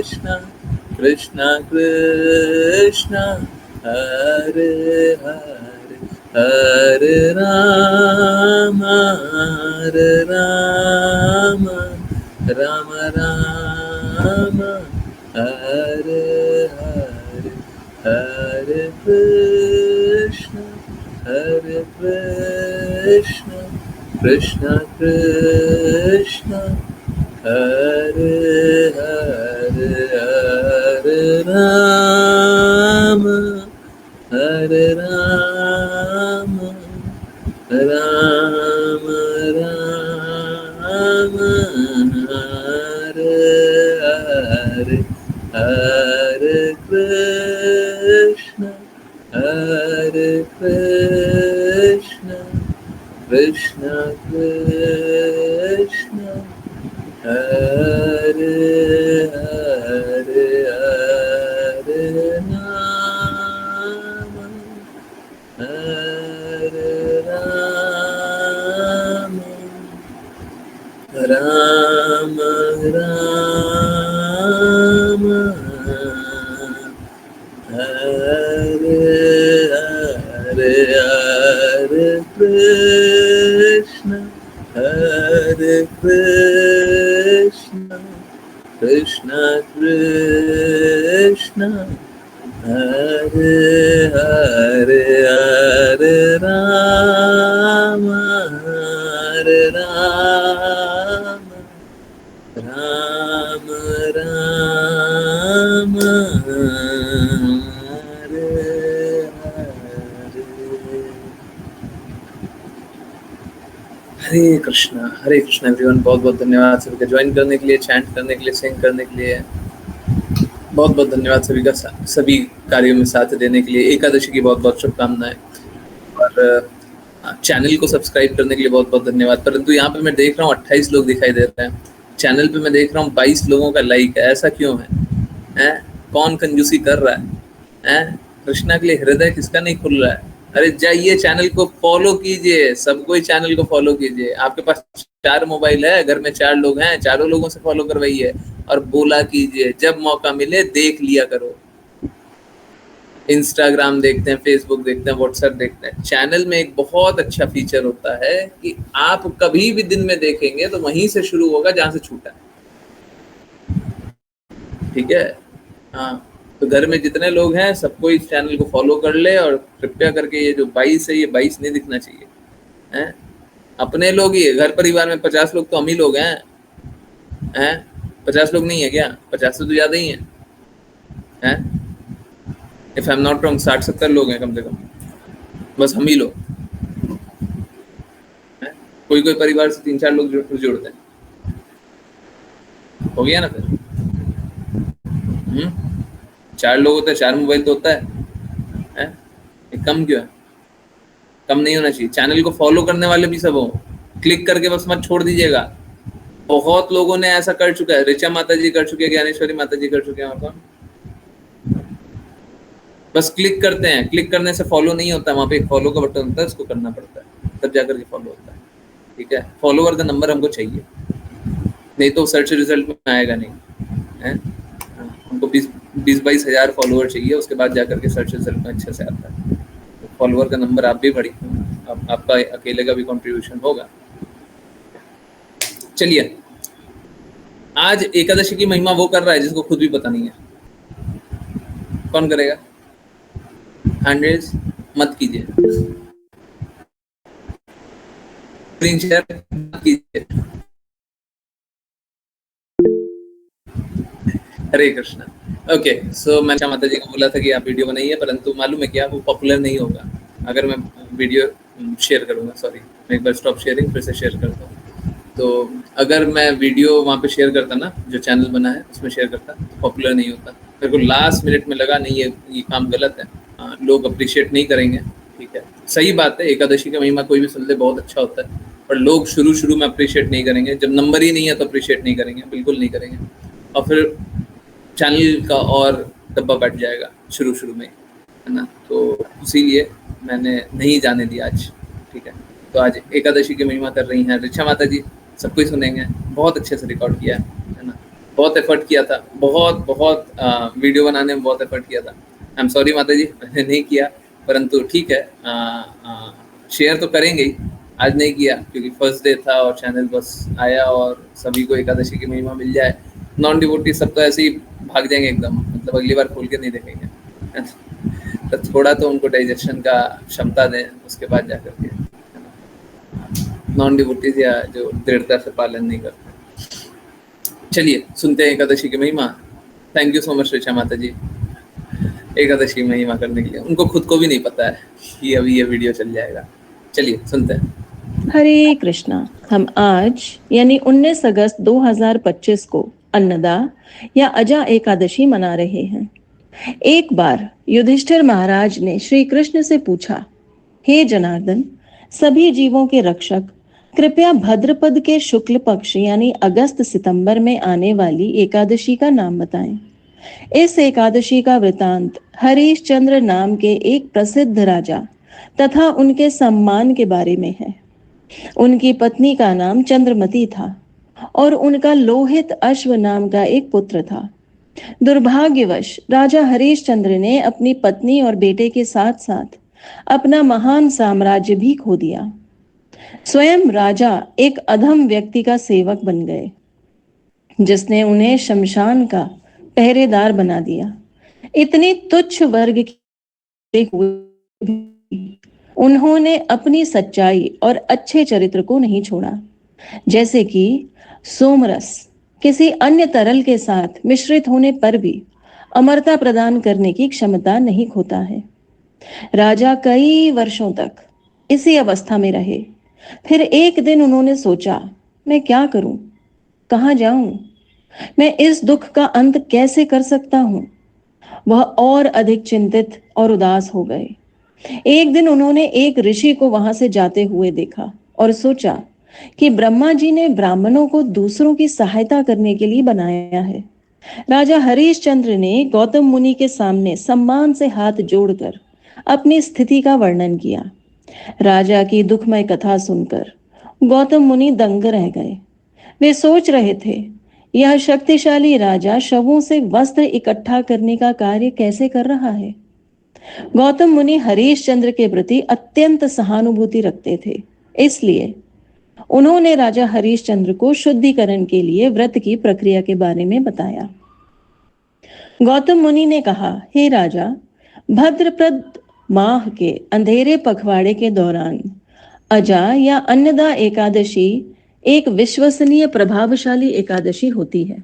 Krishna Krishna Hare Hare Hare Ram Ram Ram Hare Hare Hare Krishna Krishna Krishna Hare Hare Hare Ram Ram Ram Hare Hare Hare Krishna Krishna Krishna Hare Hare Hare Ram Ram Ram Hare Hare Hare Krishna Krishna Krishna Hare Hare Hare Ram Ram Ram Hare Hare Krishna everyone. बहुत बहुत धन्यवाद सभी का ज्वाइन करने के लिए, चैंट करने के लिए, सिंग करने के लिए। बहुत बहुत धन्यवाद सभी का, सभी कार्यों में साथ देने के लिए। एकादशी की बहुत बहुत शुभकामनाएं और चैनल को सब्सक्राइब करने के लिए बहुत बहुत धन्यवाद। परंतु यहाँ पे मैं देख रहा हूँ 28 लोग दिखाई दे रहे हैं, चैनल पे मैं देख रहा हूँ 22 लोगों का लाइक है। ऐसा क्यों है? कौन कंजूसी कर रहा है? कृष्णा के लिए हृदय किसका नहीं खुल रहा है? अरे जाइए चैनल को फॉलो कीजिए, सबको ही चैनल को फॉलो कीजिए। आपके पास 4 मोबाइल है, घर में 4 लोग हैं, चारों लोगों से फॉलो करवाइए और बोला कीजिए। जब मौका मिले देख लिया करो। इंस्टाग्राम देखते हैं, फेसबुक देखते हैं, व्हाट्सएप देखते हैं। चैनल में एक बहुत अच्छा फीचर होता है कि आप कभी भी दिन में देखेंगे तो वहीं से शुरू होगा जहां से छूटा है। ठीक है? हाँ, तो घर में जितने लोग हैं सबको इस चैनल को फॉलो कर ले और कृपया करके ये जो 22 है, ये 22 नहीं दिखना चाहिए। हैं? अपने लोग ही, घर परिवार में 50 लोग तो हम ही लोग हैं। 50 लोग नहीं है क्या? 50 से तो ज्यादा ही हैं। If I am not wrong 60-70 लोग हैं कम से कम, बस हम ही लोग। कोई कोई परिवार से 3-4 लोग जुड़ते हैं। हो गया ना फिर? 4 लोग होते हैं, 4 मोबाइल तो होता है। कम क्यों है? कम नहीं होना चाहिए। चैनल को फॉलो करने वाले भी सब हो, क्लिक करके बस मत छोड़ दीजिएगा। बहुत लोगों ने ऐसा कर चुका है। ऋचा माता जी कर चुके हैं, ज्ञानेश्वरी माता जी कर चुके हैं। और बस क्लिक करते हैं, क्लिक करने से फॉलो नहीं होता। वहाँ पे एक फॉलो का बटन होता है, उसको करना पड़ता है, तब जाकर के फॉलो होता है। ठीक है? फॉलोवर का नंबर हमको चाहिए, नहीं तो सर्च रिजल्ट में आएगा नहीं है। हमको 20-22 हज़ार फॉलोवर चाहिए, उसके बाद जाकर के सर्च रिजल्ट में अच्छे से आता है। तो फॉलोवर का नंबर आप भी बढ़ी, आपका अकेले का भी कंट्रीब्यूशन होगा। चलिए, आज एकादशी की महिमा वो कर रहा है जिसको खुद भी पता नहीं है। कौन करेगा? हैंड रेज मत कीजिए, स्क्रीन शेयर मत कीजिए। हरे कृष्णा। ओके, सो मैंने माता जी को बोला था कि आप वीडियो बनाइए, परंतु मालूम है क्या, वो पॉपुलर नहीं होगा अगर मैं वीडियो शेयर करूंगा। सॉरी, मैं एक बार स्टॉप शेयरिंग, फिर से शेयर करता हूँ। तो अगर मैं वीडियो वहाँ पे शेयर करता ना, जो चैनल बना है उसमें शेयर करता, तो पॉपुलर नहीं होता। मेरे को लास्ट मिनट में लगा नहीं, ये काम गलत है। लोग अप्रिशिएट नहीं करेंगे। ठीक है, सही बात है, एकादशी का महिमा कोई भी सुन ले बहुत अच्छा होता है, पर लोग शुरू में अप्रिशिएट नहीं करेंगे। जब नंबर ही नहीं है तो अप्रिशिएट नहीं करेंगे, बिल्कुल नहीं करेंगे। और फिर चैनल का और डब्बा बैठ जाएगा शुरू में, है ना। तो इसीलिए मैंने नहीं जाने दिया आज। ठीक है, तो आज एकादशी की महिमा कर रही हैं ऋचा माता जी, सबको ही सुनेंगे। बहुत अच्छे से रिकॉर्ड किया है ना। बहुत एफर्ट किया था, बहुत बहुत वीडियो बनाने में बहुत एफर्ट किया था। आई एम सॉरी माता जी, मैंने नहीं किया, परंतु ठीक है, शेयर तो करेंगे ही। आज नहीं किया क्योंकि फर्स्ट डे था और चैनल बस आया और सभी को एकादशी की महिमा मिल जाए। नॉन डिवोटी सब तो ऐसे ही भाग जाएंगे एकदम, मतलब अगली बार खोल के नहीं देखेंगे। तो थोड़ा तो उनको डाइजेशन का क्षमता दें, उसके बाद जा करके। नॉन डिवोटीज या जो दृढ़ता से पालन नहीं करते। चलिए सुनते हैं एकादशी की महिमा। Thank you so much Richa माता जी एकादशी महिमा करने के लिए। उनको खुद को भी नहीं पता है कि अभी ये वीडियो चल जाएगा। चलिए सुनते हैं। हरे कृष्णा। हम आज यानी 19 अगस्त 2025 को अन्नदा या अजा एकादशी मना रहे हैं। एक बार युधिष्ठिर महाराज ने श्री कृष्ण से पूछा, हे जनार्दन, सभी जीवों के रक्षक, कृपया भद्रपद के शुक्ल पक्ष यानी अगस्त सितंबर में आने वाली एकादशी का नाम बताएं। इस एकादशी का वृतांत हरिश्चंद्र नाम के एक प्रसिद्ध राजा तथा उनके सम्मान के बारे में है। उनकी पत्नी का नाम चंद्रमती था और उनका लोहित अश्व नाम का एक पुत्र था। दुर्भाग्यवश राजा हरिश्चंद्र ने अपनी पत्नी और बेटे के साथ साथ अपना महान साम्राज्य भी खो दिया। स्वयं राजा एक अधम व्यक्ति का सेवक बन गए, जिसने उन्हें शमशान का पहरेदार बना दिया। इतनी तुच्छ वर्ग के हुए भी उन्होंने अपनी सच्चाई और अच्छे चरित्र को नहीं छोड़ा। जैसे कि सोमरस किसी अन्य तरल के साथ मिश्रित होने पर भी अमरता प्रदान करने की क्षमता नहीं खोता है। राजा कई वर्षों तक इसी अवस्था में रहे। फिर एक दिन उन्होंने सोचा, मैं क्या करूं, कहां जाऊं, मैं इस दुख का अंत कैसे कर सकता हूं। वह और अधिक चिंतित और उदास हो गए। एक दिन उन्होंने एक ऋषि को वहां से जाते हुए देखा और सोचा कि ब्रह्मा जी ने ब्राह्मणों को दूसरों की सहायता करने के लिए बनाया है। राजा हरिश्चंद्र ने गौतम मुनि के सामने सम्मान से हाथ जोड़कर अपनी स्थिति का वर्णन किया। राजा की दुखमय कथा सुनकर गौतम मुनि दंग रह गए। वे सोच रहे थे, यह शक्तिशाली राजा शवों से वस्त्र इकट्ठा करने का कार्य कैसे कर रहा है। गौतम मुनि हरिश्चंद्र के प्रति अत्यंत सहानुभूति रखते थे, इसलिए उन्होंने राजा हरिश्चंद्र को शुद्धिकरण के लिए व्रत की प्रक्रिया के बारे में बताया। गौतम मुनि ने कहा, हे राजा, भद्रपद माह के अंधेरे पखवाड़े के दौरान अजा या अन्नदा एकादशी एक विश्वसनीय प्रभावशाली एकादशी होती है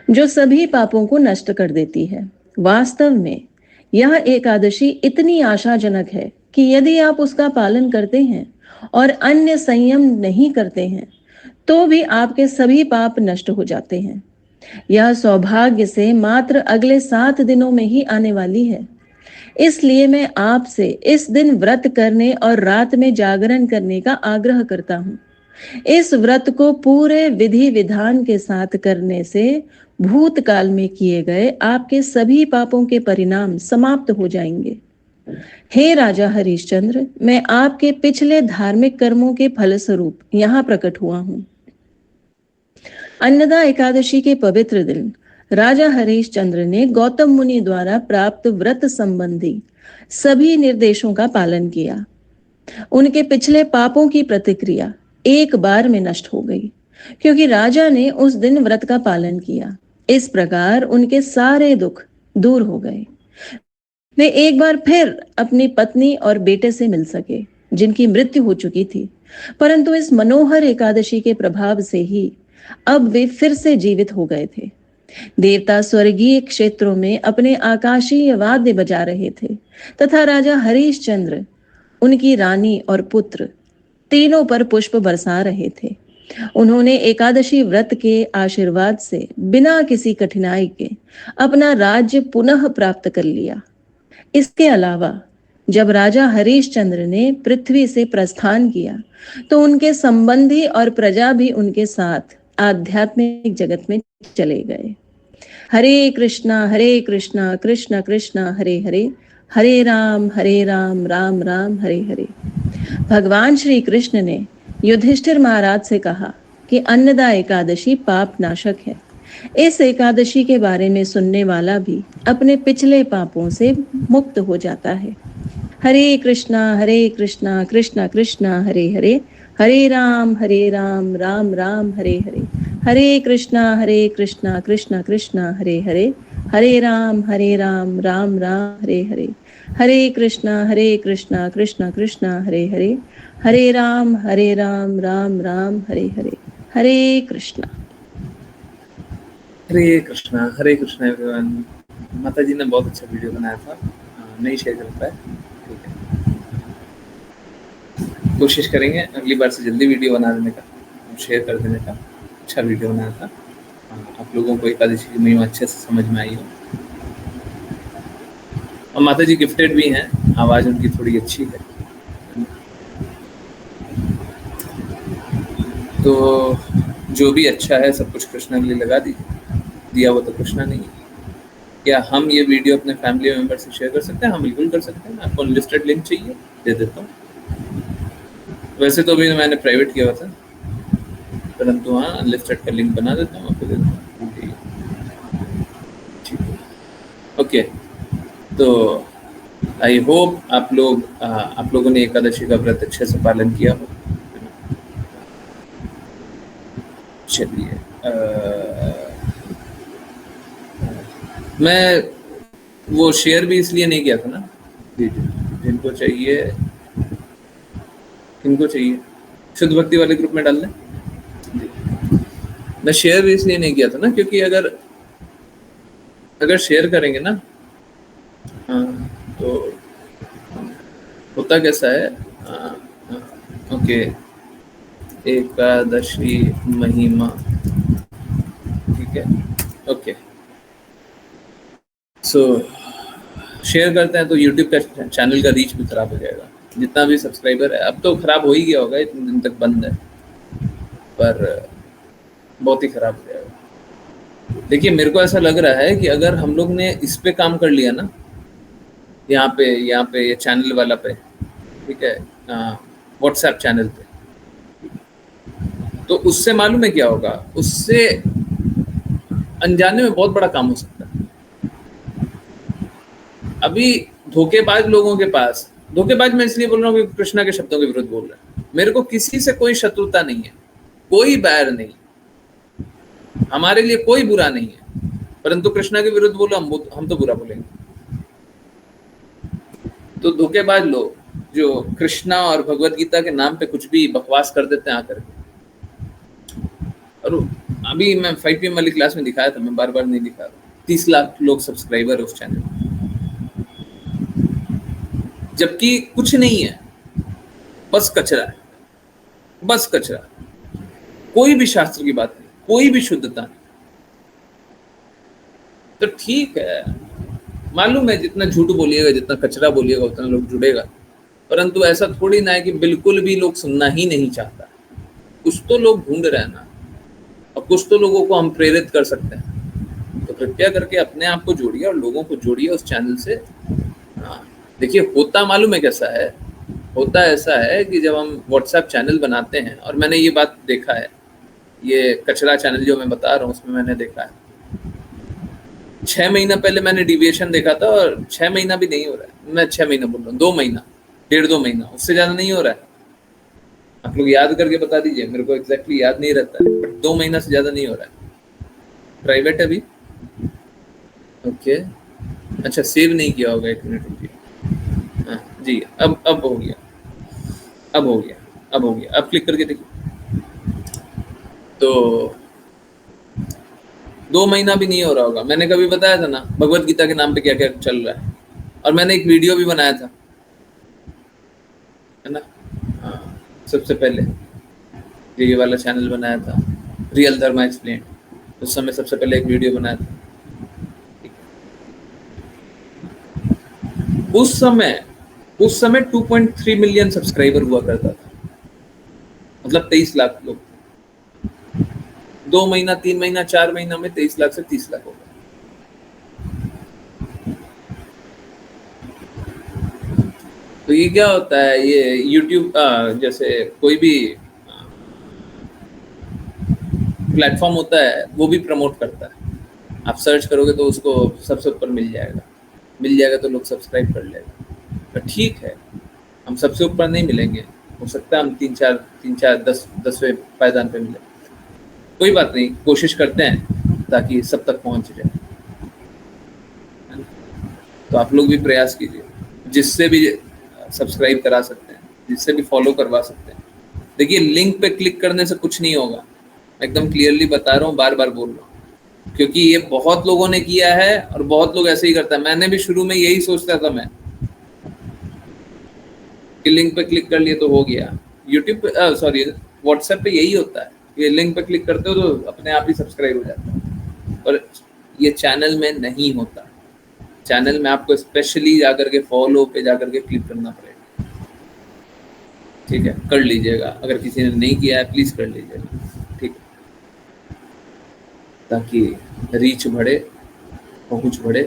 जो सभी पापों को नष्ट कर देती है। वास्तव में यह एकादशी इतनी आशाजनक है कि यदि आप उसका पालन करते हैं और अन्य संयम नहीं करते हैं तो भी आपके सभी पाप नष्ट हो जाते हैं। यह सौभाग्य से मात्र अगले 7 दिनों में ही आने वाली है। इसलिए मैं आपसे इस दिन व्रत करने और रात में जागरण करने का आग्रह करता हूँ। इस व्रत को पूरे विधि विधान के साथ करने से भूतकाल में किए गए आपके सभी पापों के परिणाम समाप्त हो जाएंगे। हे राजा हरिश्चंद्र, मैं आपके पिछले धार्मिक कर्मों के फलस्वरूप यहाँ प्रकट हुआ हूँ। अन्नदा एकादशी के पवित्र दिन राजा हरिश्चंद्र ने गौतम मुनि द्वारा प्राप्त व्रत संबंधी सभी निर्देशों का पालन किया। उनके पिछले पापों की प्रतिक्रिया एक बार में नष्ट हो गई, क्योंकि राजा ने उस दिन व्रत का पालन किया। इस प्रकार उनके सारे दुख दूर हो गए। वे एक बार फिर अपनी पत्नी और बेटे से मिल सके, जिनकी मृत्यु हो चुकी थी। परंतु इस मनोहर एकादशी के प्रभाव से ही अब वे फिर से जीवित हो गए थे। देवता स्वर्गीय क्षेत्रों में अपने आकाशीय वाद्य बजा रहे थे तथा राजा हरिश्चंद्र, उनकी रानी और पुत्र तीनों पर पुष्प बरसा रहे थे। उन्होंने एकादशी व्रत के आशीर्वाद से बिना किसी कठिनाई के अपना राज्य पुनः प्राप्त कर लिया। इसके अलावा जब राजा हरिश्चंद्र ने पृथ्वी से प्रस्थान किया तो उनके संबंधी और प्रजा भी उनके साथ आध्यात्मिक जगत में चले गए। हरे कृष्णा कृष्ण कृष्ण हरे हरे, हरे राम राम राम हरे हरे। भगवान श्री कृष्ण ने युधिष्ठिर महाराज से कहा कि अन्नदा एकादशी पाप नाशक है, इस एकादशी के बारे में सुनने वाला भी अपने पिछले पापों से मुक्त हो जाता है। हरे कृष्णा कृष्णा कृष्णा हरे हरे, हरे राम राम राम हरे हरे। हरे कृष्णा कृष्णा कृष्णा हरे हरे, हरे राम राम राम हरे हरे। हरे कृष्णा कृष्णा कृष्णा हरे हरे, हरे राम राम राम हरे हरे। हरे कृष्णा। हरे कृष्णा एवरीवन। माता जी ने बहुत अच्छा वीडियो बनाया था, नहीं शेयर कर पाए, ठीक है, कोशिश करेंगे अगली बार से जल्दी वीडियो बना देने का, शेयर कर देने का। अच्छा वीडियो बनाया था, आप लोगों को एकादशी की महिमा अच्छे से समझ में आई हो। और माता जी गिफ्टेड भी हैं, आवाज़ उनकी थोड़ी अच्छी है। तो जो भी अच्छा है सब कुछ कृष्णा के लिए लगा दीजिए, दिया वो तो कृष्णा नहीं है। क्या हम ये वीडियो अपने फैमिली मेंबर से शेयर कर सकते हैं? हाँ, बिल्कुल कर सकते हैं। आपको अनलिस्टेड लिंक चाहिए, दे देता हूँ। वैसे तो अभी मैंने प्राइवेट किया हुआ था, परंतु हाँ, अनलिस्टेड का लिंक बना देता हूँ, आपको दे देता हूँ। ठीक है, ओके। तो आई होप आप लोगों ने एकादशी का व्रत अच्छे से पालन किया हो। चलिए, मैं वो शेयर भी इसलिए नहीं किया था ना, जिनको चाहिए शुद्ध भक्ति वाले ग्रुप में डाल दें। मैं शेयर भी इसलिए नहीं किया था ना, क्योंकि अगर शेयर करेंगे ना, तो होता कैसा है, ओके, एकादशी महिमा, ठीक है, ओके। सो शेयर करते हैं तो यूट्यूब का चैनल का रीच भी खराब हो जाएगा। जितना भी सब्सक्राइबर है, अब तो खराब हो ही गया होगा, इतने दिन तक बंद है, पर बहुत ही खराब हो जाएगा। देखिए, मेरे को ऐसा लग रहा है कि अगर हम लोग ने इस पे काम कर लिया ना, यहाँ पे ये चैनल वाला पे, ठीक है, व्हाट्सएप चैनल पे, तो उससे मालूम है क्या होगा, उससे अनजाने में बहुत बड़ा काम हो सकता है। अभी धोखेबाज लोगों के पास, धोखेबाज मैं इसलिए बोल रहा हूँ कि कृष्णा के शब्दों के विरुद्ध बोल रहा है। मेरे को किसी से कोई शत्रुता नहीं है, कोई बैर नहीं, हमारे लिए कोई बुरा नहीं है, परंतु कृष्णा के विरुद्ध बोलो, हम तो बुरा बोलेंगे। तो धोखेबाज लोग जो कृष्णा और भगवत गीता के नाम पे कुछ भी बकवास कर देते हैं आकर के, और अभी मैं 5PM वाली क्लास में दिखाया था, मैं बार बार नहीं दिखा रहा, 30 लाख लोग सब्सक्राइबर है उस चैनल में, जबकि कुछ नहीं है, बस कचरा है, बस कचरा, कोई भी शास्त्र की बात नहीं, कोई भी शुद्धता नहीं। तो ठीक है, मालूम है जितना झूठ बोलिएगा, जितना कचरा बोलिएगा, उतना लोग जुड़ेगा, परंतु ऐसा थोड़ी ना है कि बिल्कुल भी लोग सुनना ही नहीं चाहता। कुछ तो लोग ढूंढ रहे हैं ना, और कुछ तो लोगों को हम प्रेरित कर सकते हैं। तो कृपया करके अपने आप को जोड़िए और लोगों को जोड़िए उस चैनल से। देखिए, होता मालूम है कैसा है, होता ऐसा है कि जब हम व्हाट्सएप चैनल बनाते हैं, और मैंने ये बात देखा है, ये कचरा चैनल जो मैं बता रहा हूँ उसमें मैंने देखा है, 6 महीना पहले मैंने डिविएशन देखा था, और 6 महीना भी नहीं हो रहा है, मैं 6 महीना बोल रहा हूँ, 2 महीना, 1.5-2 महीना, उससे ज़्यादा नहीं हो रहा है। आप लोग याद करके बता दीजिए, मेरे को एग्जैक्टली याद नहीं रहता है, बट 2 महीना से ज़्यादा नहीं हो रहा है। प्राइवेट है अभी, ओके, अच्छा, सेव नहीं किया होगा, 1 मिनट रुकिए, हाँ जी, अब हो गया, अब क्लिक करके देखिए, तो 2 महीना भी नहीं हो रहा होगा। मैंने कभी बताया था ना भगवत गीता के नाम पे क्या क्या चल रहा है, और मैंने एक वीडियो भी बनाया था, है ना, हाँ, सबसे पहले ये वाला चैनल बनाया था, रियल धर्मा एक्सप्लेन, उस समय सबसे पहले एक वीडियो बनाया था। उस समय 2.3 मिलियन सब्सक्राइबर हुआ करता था, मतलब 23 लाख लोग। 2 महीना, 3 महीना, 4 महीना में 23 लाख से 30 लाख हो गया। तो ये क्या होता है, ये YouTube जैसे कोई भी प्लेटफॉर्म होता है वो भी प्रमोट करता है। आप सर्च करोगे तो उसको सबसे ऊपर मिल जाएगा तो लोग सब्सक्राइब कर लेगा। पर ठीक है, हम सबसे ऊपर नहीं मिलेंगे, हो सकता है हम तीन चार 10वें पायदान पे मिले। कोई बात नहीं, कोशिश करते हैं ताकि सब तक पहुंच जाए। तो आप लोग भी प्रयास कीजिए, जिससे भी सब्सक्राइब करा सकते हैं, जिससे भी फॉलो करवा सकते हैं। देखिए, लिंक पे क्लिक करने से कुछ नहीं होगा, एकदम क्लियरली बता रहा हूँ, बार बार बोल रहा हूँ, क्योंकि ये बहुत लोगों ने किया है और बहुत लोग ऐसे ही करता है। मैंने भी शुरू में यही सोचता था मैं कि लिंक पे क्लिक कर लिए तो हो गया। यूट्यूब पे सॉरी व्हाट्सएप पे यही होता है, ये लिंक पे क्लिक करते हो तो अपने आप ही सब्सक्राइब हो जाता है। पर ये चैनल में नहीं होता। चैनल में आपको स्पेशली जाकर के फॉलो पे जाकर के क्लिक करना पड़ेगा। ठीक है, कर लीजिएगा, अगर किसी ने नहीं किया है प्लीज कर लीजिएगा, ठीक है, ताकि रीच बढ़े, पहुंच बढ़े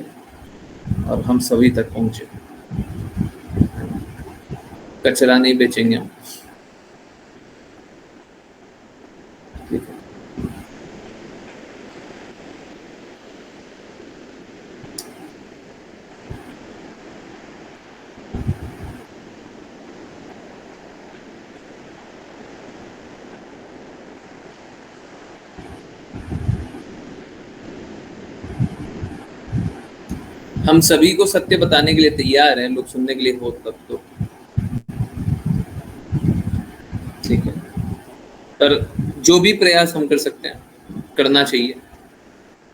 और हम सभी तक पहुंचे। कचरा नहीं बेचेंगे हम, ठीक है। हम सभी को सत्य बताने के लिए तैयार हैं, लोग सुनने के लिए हो तब तो ठीक है। पर जो भी प्रयास हम कर सकते हैं करना चाहिए,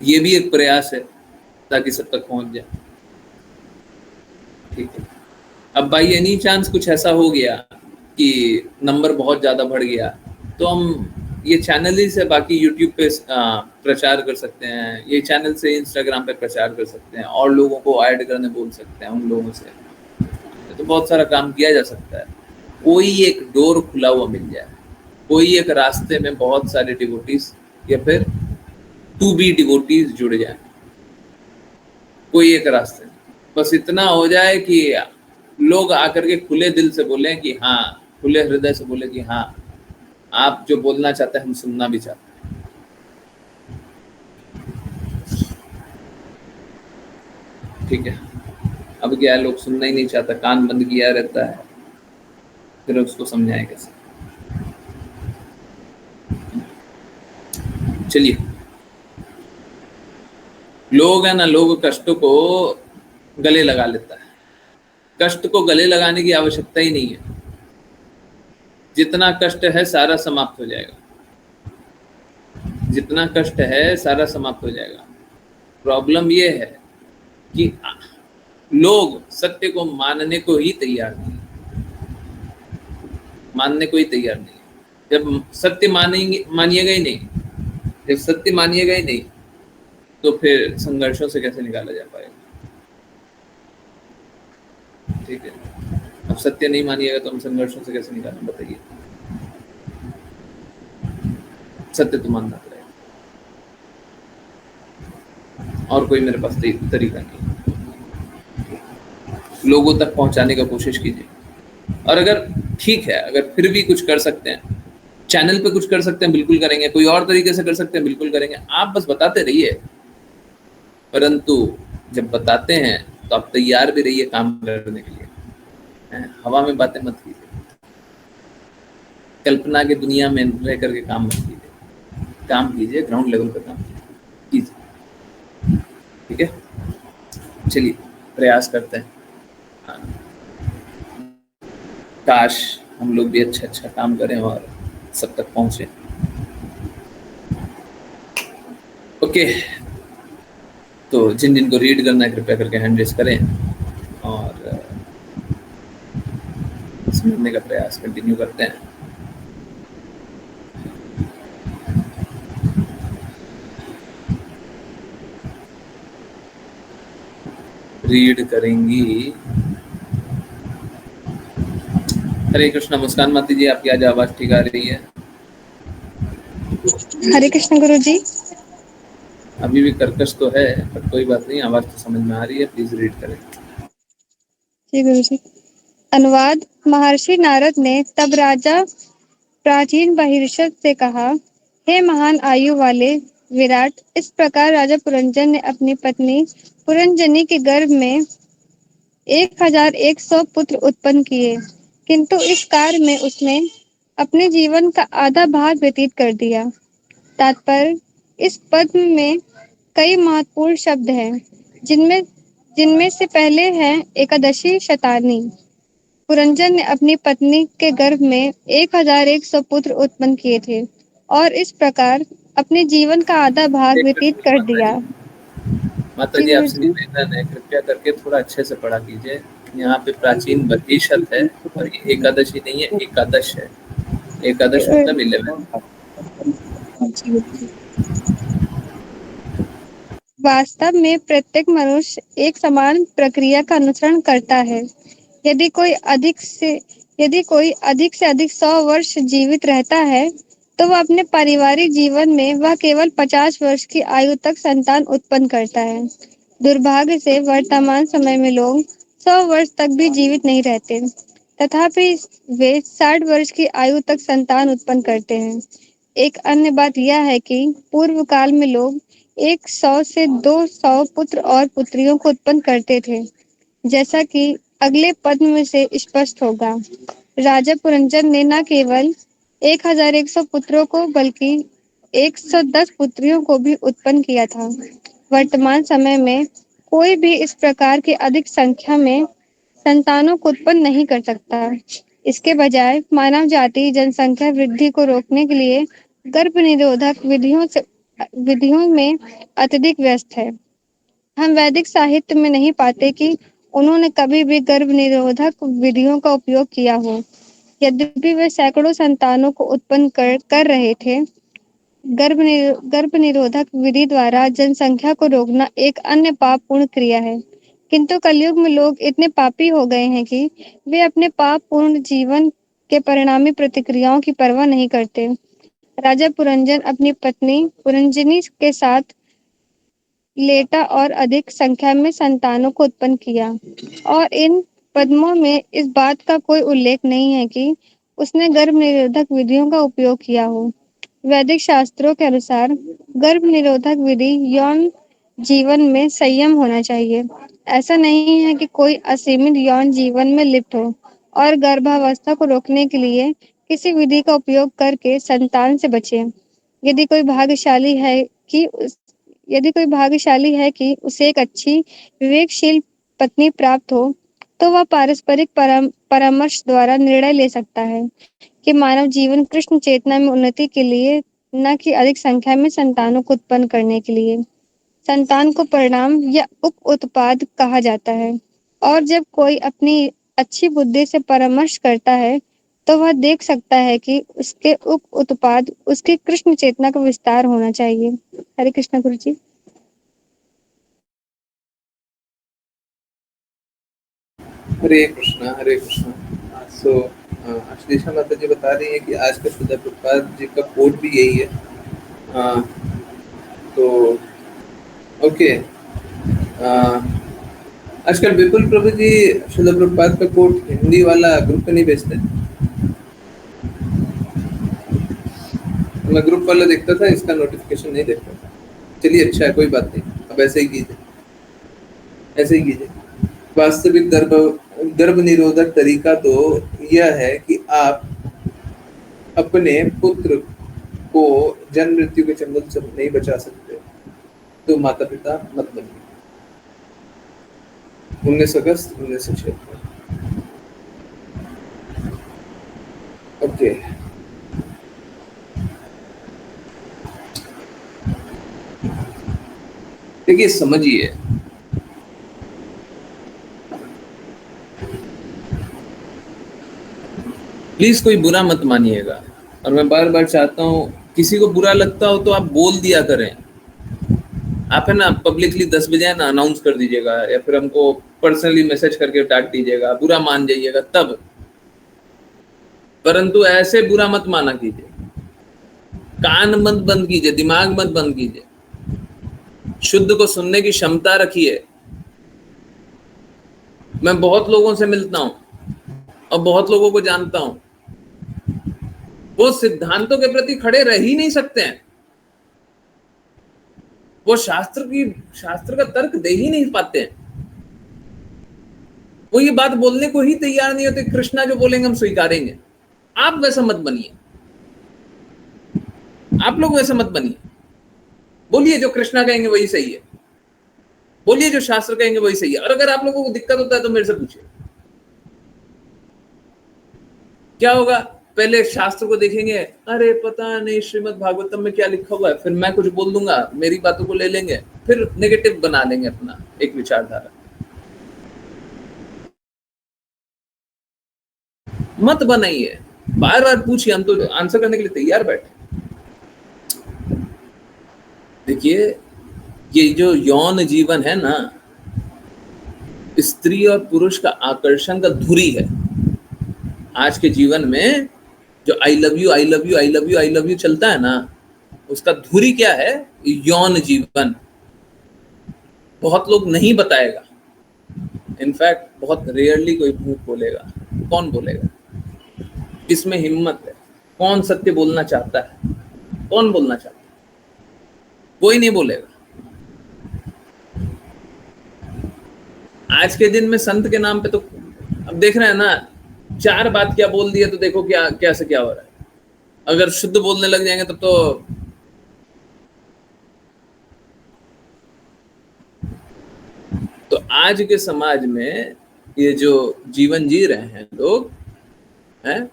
ये भी एक प्रयास है ताकि सब तक पहुंच जाए, ठीक है। अब बाई एनी चांस कुछ ऐसा हो गया कि नंबर बहुत ज़्यादा बढ़ गया, तो हम ये चैनल ही से बाकी यूट्यूब पे प्रचार कर सकते हैं, ये चैनल से इंस्टाग्राम पे प्रचार कर सकते हैं, और लोगों को ऐड करने बोल सकते हैं उन लोगों से, तो बहुत सारा काम किया जा सकता है। कोई एक डोर खुला हुआ मिल जाए, कोई एक रास्ते में बहुत सारे डिवोटीज या फिर टू बी डिवोटीज जुड़ जाए, कोई एक रास्ते, बस इतना हो जाए कि लोग आकर के खुले दिल से बोले कि हाँ, खुले हृदय से बोले कि हाँ, आप जो बोलना चाहते हैं हम सुनना भी चाहते हैं, ठीक है। अब क्या है, लोग सुनना ही नहीं चाहता, कान बंद किया रहता है, फिर उसको समझाएं कैसे। चलिए, लोग है ना, लोग कष्ट को गले लगा लेता है। कष्ट को गले लगाने की आवश्यकता ही नहीं है, जितना कष्ट है सारा समाप्त हो जाएगा, जितना कष्ट है सारा समाप्त हो जाएगा। प्रॉब्लम ये है कि लोग सत्य को मानने को ही तैयार नहीं, मानने को ही तैयार नहीं। जब सत्य मानिएगा ही नहीं, जब सत्य मानिएगा ही नहीं, तो फिर संघर्षों से कैसे निकाला जा पाएगा, ठीक है। अब सत्य नहीं मानिएगा तो हम संघर्षों से कैसे निकालें, बताइए। सत्य तो मानना पड़ेगा, और कोई मेरे पास तरीका नहीं। लोगों तक पहुंचाने का कोशिश कीजिए, और अगर ठीक है, अगर फिर भी कुछ कर सकते हैं, चैनल पे कुछ कर सकते हैं, बिल्कुल करेंगे। कोई और तरीके से कर सकते हैं, बिल्कुल करेंगे। आप बस बताते रहिए, परंतु जब बताते हैं तो आप तैयार भी रहिए काम करने के लिए। हवा में बातें मत कीजिए, कल्पना की दुनिया में रह करके काम मत कीजिए, काम कीजिए, ग्राउंड लेवल पर काम कीजिए, ठीक है। चलिए, प्रयास करते हैं। काश हम लोग भी अच्छा काम करें और सब तक पहुंचे। ओके, तो जिन जिनको रीड करना है कृपया करके हैंड रेज करें और समझने का प्रयास कंटिन्यू करते हैं। रीड करेंगी। हरे कृष्णा। मुस्कान माती जी, आपकी आज आवाज ठीक आ रही है? हरे कृष्ण गुरु जी। अभी भी कर्कश तो है, पर कोई बात नहीं, आवाज तो समझ में आ रही है। प्लीज रीड करें। जी गुरु जी। अनुवाद। महर्षि नारद ने तब राजा प्राचीन बहिर्षद से कहा, हे महान आयु वाले विराट, इस प्रकार राजा पुरंजन ने अपनी पत्नी पुरंजनी के गर्भ में 1100 पुत्र उत्पन्न किए, किंतु इस कार्य में उसने अपने जीवन का आधा भाग व्यतीत कर दिया। तात्पर्य, इस पद में कई महत्वपूर्ण शब्द हैं, जिनमें जिनमें से पहले हैं एकादशी शतानी। पुरंजन ने अपनी पत्नी के गर्भ में 1100 पुत्र उत्पन्न किए थे और इस प्रकार अपने जीवन का आधा भाग एक व्यतीत मिनट कर माता दिया। जी, माता जी जी गुरु आपसे जी। निवेदन है, कृपया करके थोड़ा अच्छे से पढ़ा कीजिए। यहाँ पे प्राचीन वकीशत है और ये एकादशी नहीं है, एकादश है। एकादश मतलब 11। जी गुरु जी। वास्तव में प्रत्येक मनुष्य एक समान प्रक्रिया का अनुसरण करता है। यदि कोई अधिक से यदि कोई अधिक से अधिक 100 वर्ष जीवित रहता है, तो वह अपने पारिवारिक जीवन में वह केवल 50 वर्ष की आयु तक संतान उत्पन्न करता है। दुर्भाग्य से वर्तमान समय में लोग 100 वर्ष तक भी जीवित नहीं रहते, तथापि वे 60 वर्ष की आयु तक संतान उत्पन्न करते हैं। एक अन्य बात यह है कि पूर्व काल में लोग 100 से 200 पुत्र और पुत्रियों को उत्पन्न करते थे, जैसा कि अगले पद में से स्पष्ट होगा। राजा पुरंजन ने न केवल 1100 पुत्रों को बल्कि 110 पुत्रियों को भी उत्पन्न किया था। वर्तमान समय में कोई भी इस प्रकार की अधिक संख्या में संतानों को उत्पन्न नहीं कर सकता। इसके बजाय मानव जाति जनसंख्या वृद्धि को रोकने के लिए गर्भ निरोधक विधियों में अत्यधिक व्यस्त है। हम वैदिक साहित्य में नहीं पाते कि उन्होंने कभी भी गर्भ निरोधक विधियों का उपयोग किया हो। यद्यपि वे सैकड़ों संतानों को उत्पन्न कर रहे थे। गर्भ निरोधक विधि द्वारा जनसंख्या को रोकना एक अन्य पाप पूर्ण क्रिया है, किंतु कलयुग में लोग इतने पापी हो गए हैं कि वे अपने पाप पूर्ण जीवन के परिणामी प्रतिक्रियाओं की परवाह नहीं करते। राजा पुरंजन अपनी पत्नी पुरंजनी के साथ लेटा और अधिक संख्या में संतानों को उत्पन्न किया, और इन पद्मों में इस बात का कोई उल्लेख नहीं है कि उसने गर्भ निरोधक विधियों का उपयोग किया हो। वैदिक शास्त्रों के अनुसार गर्भ निरोधक विधि यौन जीवन में संयम होना चाहिए। ऐसा नहीं है कि कोई असीमित यौन जीवन में लिप्त हो और गर्भावस्था को रोकने के लिए किसी विधि का उपयोग करके संतान से बचे। यदि कोई भाग्यशाली है कि उस यदि कोई भाग्यशाली है कि उसे एक अच्छी विवेकशील पत्नी प्राप्त हो, तो वह पारस्परिक परामर्श द्वारा निर्णय ले सकता है कि मानव जीवन कृष्ण चेतना में उन्नति के लिए, न कि अधिक संख्या में संतानों को उत्पन्न करने के लिए। संतान को परिणाम या उप उत्पाद कहा जाता है, और जब कोई अपनी अच्छी बुद्धि से परामर्श करता है, तो वह देख सकता है कि उसके उप उत्पाद उसकी कृष्ण चेतना का विस्तार होना चाहिए। हरे कृष्ण गुरु जी। हरे कृष्णा, हरे कृष्णा। सो अश्लेषा माता जी बता रही है कि आज का श्रील प्रभुपाद जी का कोड भी यही है। तो ओके, आजकल विपुल प्रभु जी श्रील प्रभुपाद का कोड हिंदी वाला ग्रुप पे नहीं भेजते। मैं ग्रुप वाला देखता था, इसका नोटिफिकेशन नहीं देखता था। चलिए अच्छा है, कोई बात नहीं, अब ऐसे ही कीजिए, ऐसे ही कीजिए। वास्तविक गर्भ निरोधक तरीका तो यह है कि आप अपने पुत्र को जन्म मृत्यु के चंगुल से नहीं बचा सकते, तो माता पिता मत बनिए। 19 अगस्त 1976। ओके, देखिए समझिए, प्लीज कोई बुरा मत मानिएगा। और मैं बार बार चाहता हूँ, किसी को बुरा लगता हो तो आप बोल दिया करें। आप है ना पब्लिकली 10 बजे ना अनाउंस कर दीजिएगा, या फिर हमको पर्सनली मैसेज करके डांट दीजिएगा, बुरा मान जाइएगा तब। परंतु ऐसे बुरा मत माना कीजिए, कान मत बंद कीजिए, दिमाग मत बंद कीजिए, शुद्ध को सुनने की क्षमता रखिए। मैं बहुत लोगों से मिलता हूँ और बहुत लोगों को जानता हूँ, वो सिद्धांतों के प्रति खड़े रह ही नहीं सकते हैं, वो शास्त्र का तर्क दे ही नहीं पाते हैं, वो ये बात बोलने को ही तैयार नहीं होते, कृष्णा जो बोलेंगे हम स्वीकारेंगे। आप वैसा मत बनिए, आप लोग वैसा मत बनिए। बोलिए जो कृष्णा कहेंगे वही सही है, बोलिए जो शास्त्र कहेंगे वही सही है। और अगर आप लोगों को दिक्कत होता है तो मेरे से पूछिए, क्या होगा? पहले शास्त्र को देखेंगे, अरे पता नहीं श्रीमद् भागवतम में क्या लिखा हुआ है, फिर मैं कुछ बोल दूंगा, मेरी बातों को ले लेंगे, फिर नेगेटिव बना लेंगे अपना एक विचारधारा। मत बनाइए, बार बार पूछिए, हम तो आंसर करने के लिए तैयार बैठे। देखिए, ये जो यौन जीवन है ना, स्त्री और पुरुष का आकर्षण का धुरी है। आज के जीवन में जो I love you I love you I love you I love you चलता है ना, उसका धुरी क्या है? यौन जीवन। बहुत लोग नहीं बताएगा, इनफैक्ट बहुत रेयरली कोई झूठ बोलेगा। कौन बोलेगा? किसमें हिम्मत है? कौन सत्य बोलना चाहता है? कौन बोलना चाहता है? कोई नहीं बोलेगा। आज के दिन में संत के नाम पे तो अब देख रहे हैं ना, 4 बात क्या बोल दिया तो देखो क्या से क्या हो रहा है। अगर शुद्ध बोलने लग जाएंगे तब तो आज के समाज में ये जो जीवन जी रहे हैं लोग हैं,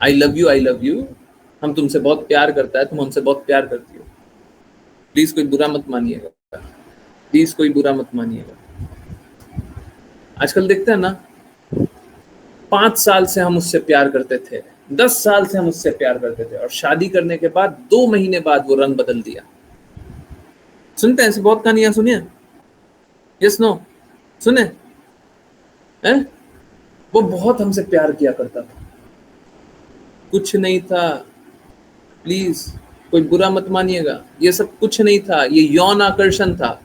आई लव यू, हम तुमसे बहुत प्यार करता है, तुम हमसे बहुत प्यार करती हो, प्लीज कोई बुरा मत मानिएगा, प्लीज कोई बुरा मत मानिएगा। आजकल देखते हैं ना, 5 साल से हम उससे प्यार करते थे, 10 साल से हम उससे प्यार करते थे, और शादी करने के बाद 2 महीने बाद वो रंग बदल दिया। सुनते हैं ऐसी बहुत कहानियां, सुनिए, यस नो, सुने हैं? वो बहुत हमसे प्यार किया करता था, कुछ नहीं था, प्लीज कोई बुरा मत मानिएगा, ये सब कुछ नहीं था, ये यौन आकर्षण था।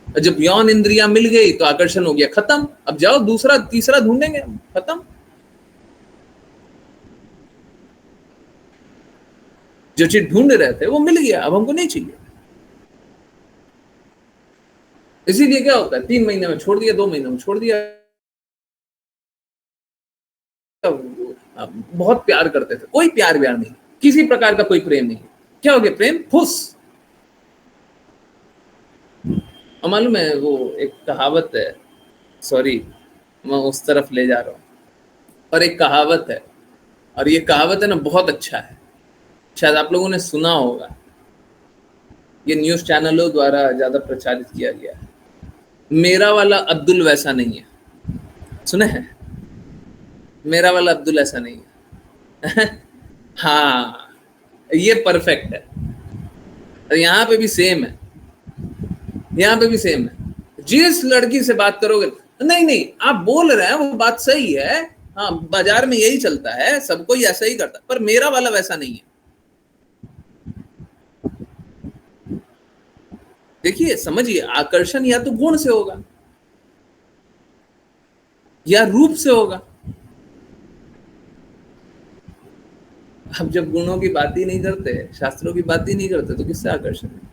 जब यौन इंद्रियां मिल गई तो आकर्षण हो गया, खत्म। अब जाओ दूसरा तीसरा ढूंढेंगे, खत्म। जो चीज ढूंढ रहे थे वो मिल गया, अब हमको नहीं चाहिए। इसीलिए क्या होता है, 3 महीने में छोड़ दिया, 2 महीने में छोड़ दिया। बहुत प्यार करते थे, कोई प्यार नहीं, किसी प्रकार का कोई प्रेम नहीं। क्या हो गया? प्रेम फुस। और मालूम है, वो एक कहावत है, सॉरी मैं उस तरफ ले जा रहा हूं, और एक कहावत है, और ये कहावत है ना, बहुत अच्छा है, शायद आप लोगों ने सुना होगा, ये न्यूज चैनलों द्वारा ज्यादा प्रचारित किया गया है। मेरा वाला अब्दुल वैसा नहीं है, सुने हैं? मेरा वाला अब्दुल ऐसा नहीं है। हाँ, ये परफेक्ट है। और यहाँ पे भी सेम है, यहाँ पे भी सेम है। जिस लड़की से बात करोगे, नहीं आप बोल रहे हैं वो बात सही है, हाँ बाजार में यही चलता है, सब कोई ऐसा ही करता है, पर मेरा वाला वैसा नहीं है। देखिए, समझिए, आकर्षण या तो गुण से होगा या रूप से होगा। अब जब गुणों की बात ही नहीं करते, शास्त्रों की बात ही नहीं करते, तो किससे आकर्षण है?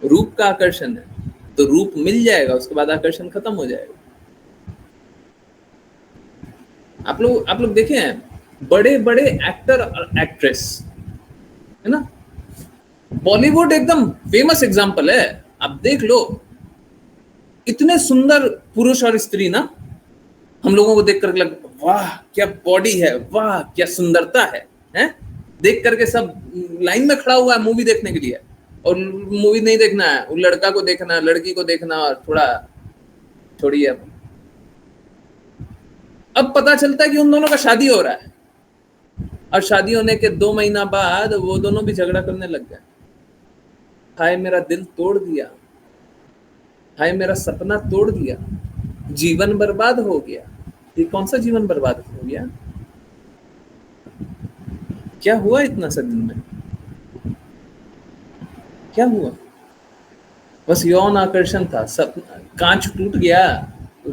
रूप का आकर्षण है, तो रूप मिल जाएगा, उसके बाद आकर्षण खत्म हो जाएगा। आप लोग देखे हैं, बड़े बड़े एक्टर और एक्ट्रेस है ना, बॉलीवुड एकदम फेमस एग्जांपल है, आप देख लो, इतने सुंदर पुरुष और स्त्री ना, हम लोगों को देख कर लग, वाह क्या बॉडी है, वाह क्या सुंदरता है, हैं? देख करके सब लाइन में खड़ा हुआ है मूवी देखने के लिए, और मूवी नहीं देखना है, वो लड़का को देखना, लड़की को देखना, और थोड़ा छोड़िए। अब पता चलता है कि उन दोनों का शादी हो रहा है, और शादी होने के 2 महीना बाद वो दोनों भी झगड़ा करने लग गए। हाय मेरा दिल तोड़ दिया, हाय मेरा सपना तोड़ दिया, जीवन बर्बाद हो गया। ये कौन सा जीवन बर्बाद हो गया? क्या हुआ इतना सा दिन में? क्या हुआ? बस यौन आकर्षण था, सब कांच टूट गया,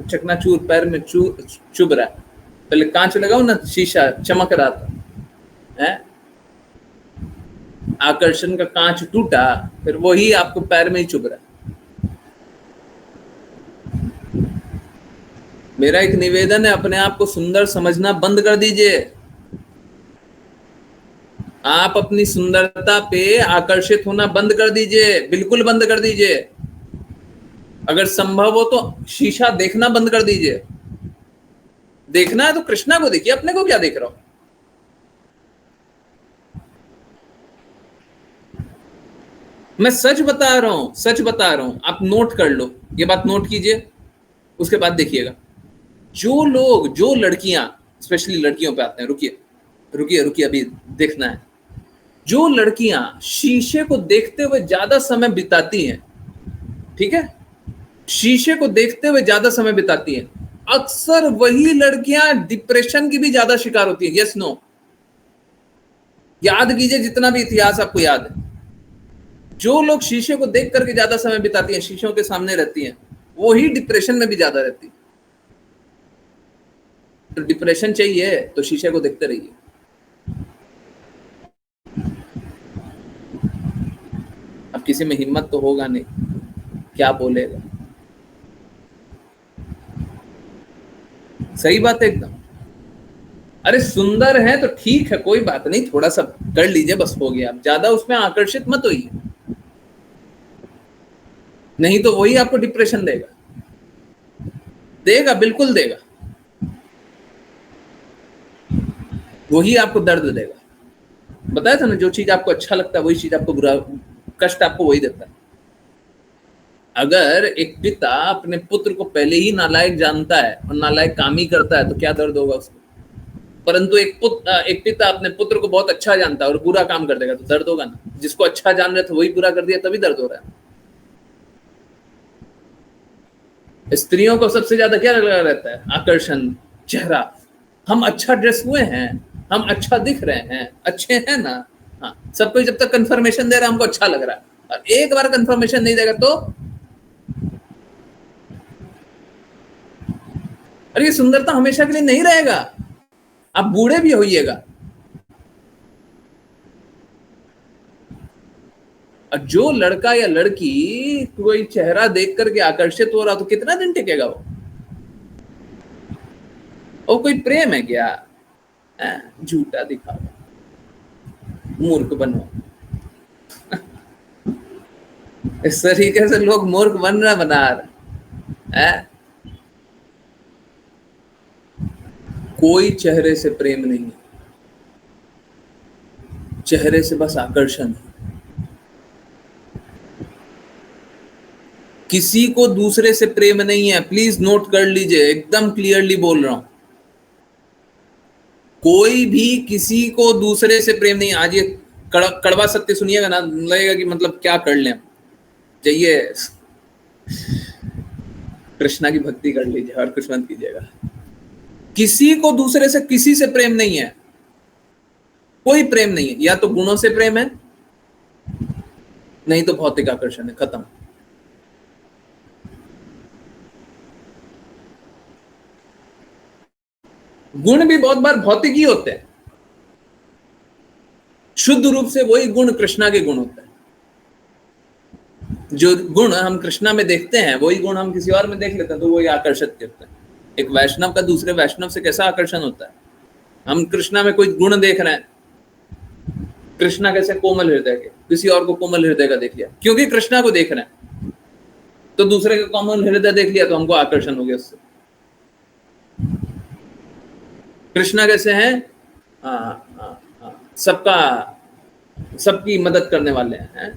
चकनाचूर पैर में चुभ रहा है, पहले कांच लगाओ ना, शीशा चमक रहा था, है? आकर्षण का कांच टूटा, फिर वही आपको पैर में ही चुभ रहा है। मेरा एक निवेदन है, अपने आप को सुंदर समझना बंद कर दीजिए। आप अपनी सुंदरता पे आकर्षित होना बंद कर दीजिए, बिल्कुल बंद कर दीजिए। अगर संभव हो तो शीशा देखना बंद कर दीजिए। देखना है तो कृष्णा को देखिए, अपने को क्या देख रहा हो। मैं सच बता रहा हूं, सच बता रहा हूं। आप नोट कर लो, ये बात नोट कीजिए, उसके बाद देखिएगा। जो लोग, जो लड़कियां, स्पेशली लड़कियों पे आते हैं, रुकिए रुकिए रुकिए, अभी देखना है। जो लड़कियां शीशे को देखते हुए ज्यादा समय बिताती हैं, ठीक है, शीशे को देखते हुए ज्यादा समय बिताती हैं, अक्सर वही लड़कियां डिप्रेशन की भी ज्यादा शिकार होती है। Yes no? याद कीजिए जितना भी इतिहास आपको याद है, जो लोग शीशे को देख करके ज्यादा समय बिताती हैं, शीशों के सामने रहती हैं, वही डिप्रेशन में भी ज्यादा रहती है। तो डिप्रेशन चाहिए तो शीशे को देखते रहिए। अब किसी में हिम्मत तो होगा नहीं, क्या बोलेगा। सही बात है एकदम। अरे सुंदर है तो ठीक है, कोई बात नहीं, थोड़ा सा कर लीजिए, बस हो गया। ज्यादा उसमें आकर्षित मत होइए, नहीं तो वही आपको डिप्रेशन देगा, देगा, बिल्कुल देगा। वही आपको दर्द देगा। बताया था ना, जो चीज आपको अच्छा लगता है वही चीज आपको बुरा, कष्ट आपको वही देता है। अगर एक पिता अपने पुत्र को पहले ही नालायक जानता है और नालायक काम ही करता है तो क्या दर्द होगा उसको। परंतु एक पिता अपने पुत्र को बहुत अच्छा जानता है और बुरा काम कर देगा तो दर्द होगा ना। जिसको अच्छा जान रहे थे वही बुरा कर दिया, तभी दर्द हो रहा है। स्त्रियों को सबसे ज्यादा क्या लगा रहता है? आकर्षण, चेहरा। हम अच्छा ड्रेस हुए हैं, हम अच्छा दिख रहे हैं, अच्छे हैं ना। हाँ, सब कोई जब तक कंफर्मेशन दे रहा है हमको अच्छा लग रहा है, और एक बार कंफर्मेशन नहीं देगा तो अरे ये सुंदरता हमेशा के लिए नहीं रहेगा, आप बूढ़े भी होइएगा। और जो लड़का या लड़की कोई चेहरा देख करके आकर्षित हो रहा तो कितना दिन टिकेगा वो? कोई प्रेम है क्या? झूठा दिखावा, मूर्ख बनो। इस तरीके से लोग मूर्ख बना रहे हैं। कोई चेहरे से प्रेम नहीं है, चेहरे से बस आकर्षण है। किसी को दूसरे से प्रेम नहीं है, प्लीज नोट कर लीजिए, एकदम क्लियरली बोल रहा हूं। कोई भी किसी को दूसरे से प्रेम नहीं। आज ये कड़वा सत्य सुनिएगा ना, लगेगा कि मतलब क्या कर लें। जाइए कृष्णा की भक्ति कर लीजिए और कुछ मत कीजिएगा। किसी को दूसरे से, किसी से प्रेम नहीं है, कोई प्रेम नहीं है। या तो गुणों से प्रेम है, नहीं तो भौतिक आकर्षण है, खत्म। गुण भी बहुत बार भौतिक ही होते हैं, शुद्ध रूप से वही गुण कृष्णा के गुण होते हैं। जो गुण हम कृष्णा में देखते हैं वही गुण हम किसी और में देख लेते हैं तो वही आकर्षित करते हैं। एक वैष्णव का दूसरे वैष्णव से कैसा आकर्षण होता है? हम कृष्णा में कोई गुण देख रहे हैं, कृष्णा कैसे कोमल हृदय के, किसी और को कोमल हृदय का देख लिया, क्योंकि कृष्णा को देख रहे हैं तो दूसरे का कोमल हृदय देख लिया तो हमको आकर्षण हो गया उससे। कृष्णा कैसे हैं? सबकी मदद करने वाले हैं।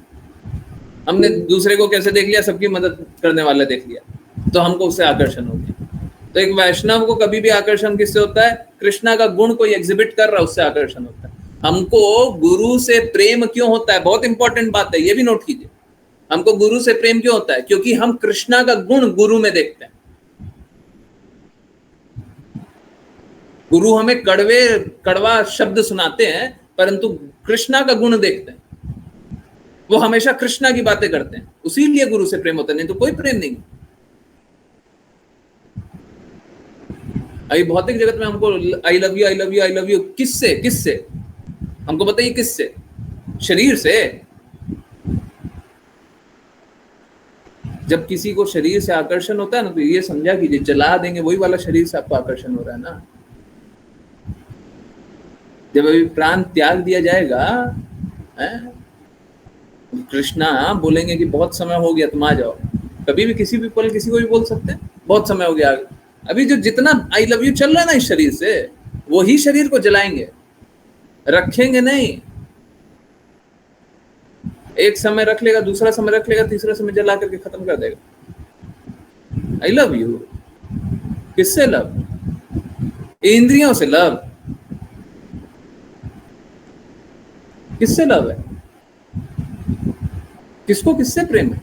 हमने दूसरे को कैसे देख लिया? सबकी मदद करने वाले देख लिया तो हमको उससे आकर्षण हो गया। तो एक वैष्णव को कभी भी आकर्षण किससे होता है? कृष्णा का गुण कोई एग्जिबिट कर रहा है उससे आकर्षण होता है। हमको गुरु से प्रेम क्यों होता है? बहुत इंपॉर्टेंट बात है, ये भी नोट कीजिए। हमको गुरु से प्रेम क्यों होता है? क्योंकि हम कृष्णा का गुण गुरु में देखते हैं। गुरु हमें कड़वा शब्द सुनाते हैं परंतु कृष्णा का गुण देखते हैं, वो हमेशा कृष्णा की बातें करते हैं, उसीलिए गुरु से प्रेम होता है, नहीं तो कोई प्रेम नहीं। अभी भौतिक जगत में हमको I love you I love you I love you किससे किससे, हमको बताइए किससे? शरीर से। जब किसी को शरीर से आकर्षण होता है ना, तो ये समझा कीजिए जला देंगे वही वाला शरीर से आपको आकर्षण हो रहा है ना। जब अभी प्राण त्याग दिया जाएगा, कृष्णा बोलेंगे कि बहुत समय हो गया तुम आ जाओ, कभी भी किसी भी पल किसी को भी बोल सकते हैं बहुत समय हो गया। अभी जो जितना आई लव यू चल रहा है ना इस शरीर से, वही शरीर को जलाएंगे, रखेंगे नहीं। एक समय रख लेगा, दूसरा समय रख लेगा, तीसरा समय जला करके खत्म कर देगा। आई लव यू किससे लव? इंद्रियों से लव। किससे लव है? किसको किससे प्रेम है?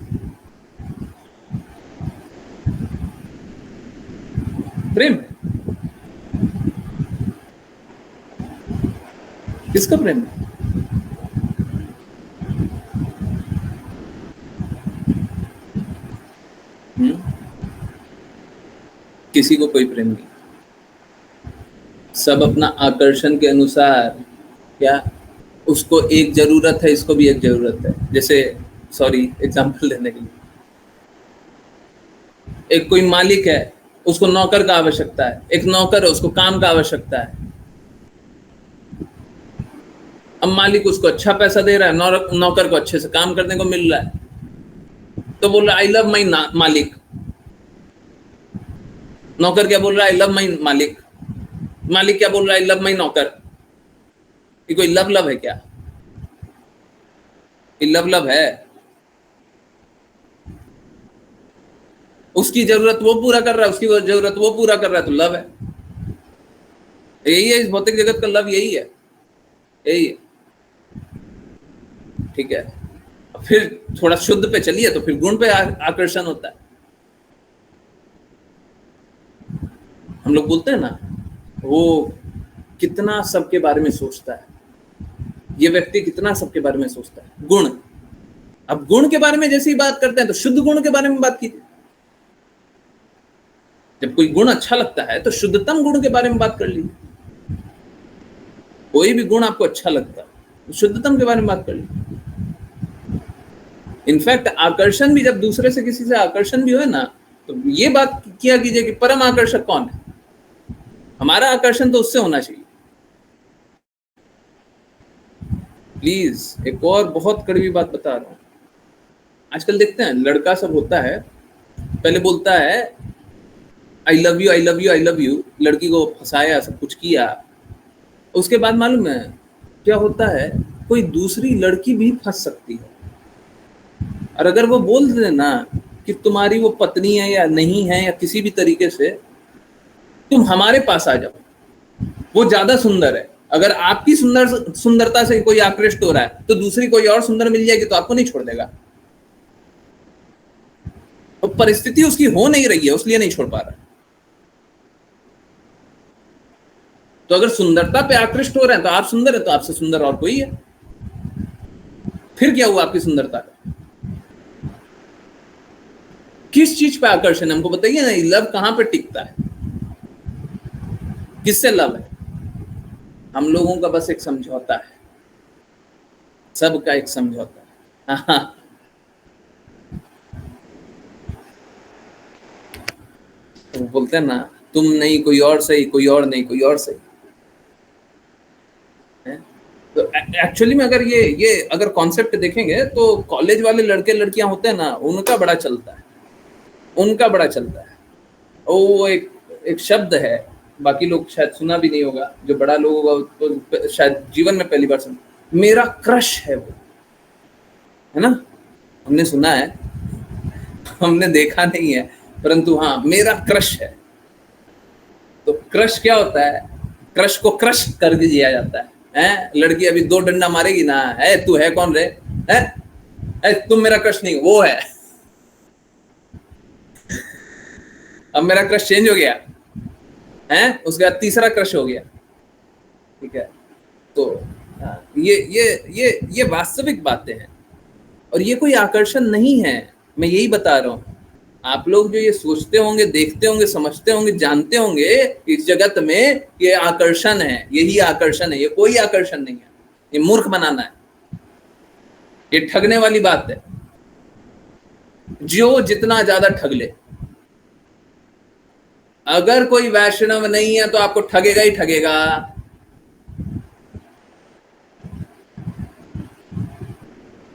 प्रेम है। किसका प्रेम है? किसी को कोई प्रेम नहीं। सब अपना आकर्षण के अनुसार, क्या उसको एक जरूरत है, इसको भी एक जरूरत है। जैसे सॉरी एग्जांपल देने के लिए, एक कोई मालिक है, उसको नौकर का आवश्यकता है, एक नौकर है उसको काम का आवश्यकता है। अब मालिक उसको अच्छा पैसा दे रहा है, नौकर को अच्छे से काम करने को मिल रहा है, तो बोल रहा है आई लव माई मालिक। नौकर क्या बोल रहा है? आई लव माई मालिक। मालिक क्या बोल रहा है? आई लव माई नौकर। ये कोई लव लव है क्या? ये लव लव है? उसकी जरूरत वो पूरा कर रहा है, उसकी जरूरत वो पूरा कर रहा है, तो लव है। यही है इस भौतिक जगत का लव, यही है, यही है। ठीक है, फिर थोड़ा शुद्ध पे चलिए तो फिर गुण पे आकर्षण होता है। हम लोग बोलते हैं ना, वो कितना सबके बारे में सोचता है, ये व्यक्ति कितना सबके बारे में सोचता है। गुण, अब गुण के बारे में जैसे ही बात करते हैं तो शुद्ध गुण के बारे में बात कीजिए। जब कोई गुण अच्छा लगता है तो शुद्धतम गुण के बारे में बात कर लीजिए। कोई भी गुण आपको अच्छा लगता है तो शुद्धतम के बारे में बात कर लीजिए। इनफैक्ट आकर्षण भी, जब दूसरे से किसी से आकर्षण भी हो ना, तो ये बात किया कीजिए कि परम आकर्षक कौन है। हमारा आकर्षण तो उससे होना चाहिए। प्लीज, एक और बहुत कड़वी बात बता रहा हूं। आजकल देखते हैं लड़का सब होता है, पहले बोलता है I love you I love you I love you, लड़की को फंसाया, सब कुछ किया। उसके बाद मालूम है क्या होता है? कोई दूसरी लड़की भी फंस सकती है। और अगर वो बोल दे ना कि तुम्हारी वो पत्नी है या नहीं है, या किसी भी तरीके से तुम हमारे पास आ जाओ, वो ज्यादा सुंदर है। अगर आपकी सुंदरता से कोई आकृष्ट हो रहा है तो दूसरी कोई और सुंदर मिल जाएगी तो आपको नहीं छोड़ देगा। तो परिस्थिति उसकी हो नहीं रही है, उसलिए नहीं छोड़ पा रहा है। तो अगर सुंदरता पे आकृष्ट हो रहे हैं तो आप सुंदर है, तो आपसे सुंदर और कोई है। फिर क्या हुआ आपकी सुंदरता का? किस चीज पे आकर्षण है हमको बताइए ना। लव कहां पे टिकता है? किससे लव है? हम लोगों का बस एक समझौता है, सबका एक समझौता है। तो बोलते हैं ना, तुम नहीं कोई और सही, कोई और नहीं कोई और सही। तो एक्चुअली में अगर ये अगर कॉन्सेप्ट देखेंगे तो कॉलेज वाले लड़के लड़कियां होते हैं ना, उनका बड़ा चलता है, उनका बड़ा चलता है। वो एक शब्द है, बाकी लोग शायद सुना भी नहीं होगा, जो बड़ा लोग होगा तो शायद जीवन में पहली बार सुना। मेरा क्रश है वो, है ना? हमने सुना है, हमने देखा नहीं है, परंतु हाँ मेरा क्रश है। तो क्रश क्या होता है? क्रश को क्रश कर दिया जाता है। लड़की अभी 2 डंडा मारेगी ना, है तू है कौन रे, है तुम मेरा क्रश नहीं, वो है। अब मेरा क्रश चेंज हो गया है, उसके बाद तीसरा क्रश हो गया। ठीक है, तो ये वास्तविक बातें हैं और ये कोई आकर्षण नहीं है। मैं यही बता रहा हूं, आप लोग जो ये सोचते होंगे, देखते होंगे, समझते होंगे, जानते होंगे इस जगत में ये आकर्षण है, यही आकर्षण है, ये कोई आकर्षण नहीं है, ये मूर्ख बनाना है, ये ठगने वाली बात है। जो जितना ज्यादा ठग ले, अगर कोई वैष्णव नहीं है तो आपको ठगेगा ही ठगेगा।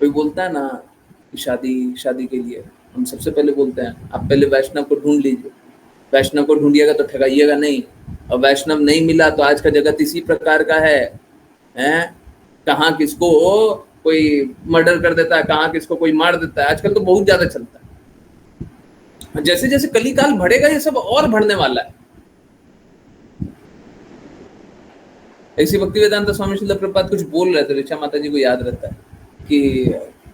कोई बोलता है ना कि शादी के लिए हम सबसे पहले बोलते हैं आप पहले वैष्णव को ढूंढ लीजिए, वैष्णव को ढूंढिएगा तो ठगाइएगा नहीं। और वैष्णव नहीं मिला तो आज का जगत इसी प्रकार का है, हैं? कहाँ किसको कोई मर्डर कर देता है, कहाँ किसको कोई मार देता है, आजकल तो बहुत ज्यादा चलता है। जैसे जैसे कलिकाल बढ़ेगा ये सब और बढ़ने वाला है। ऐसी भक्ति वेदांत स्वामी श्रील प्रभुपाद कुछ बोल रहे थे, ऋचा माता जी को याद रहता है कि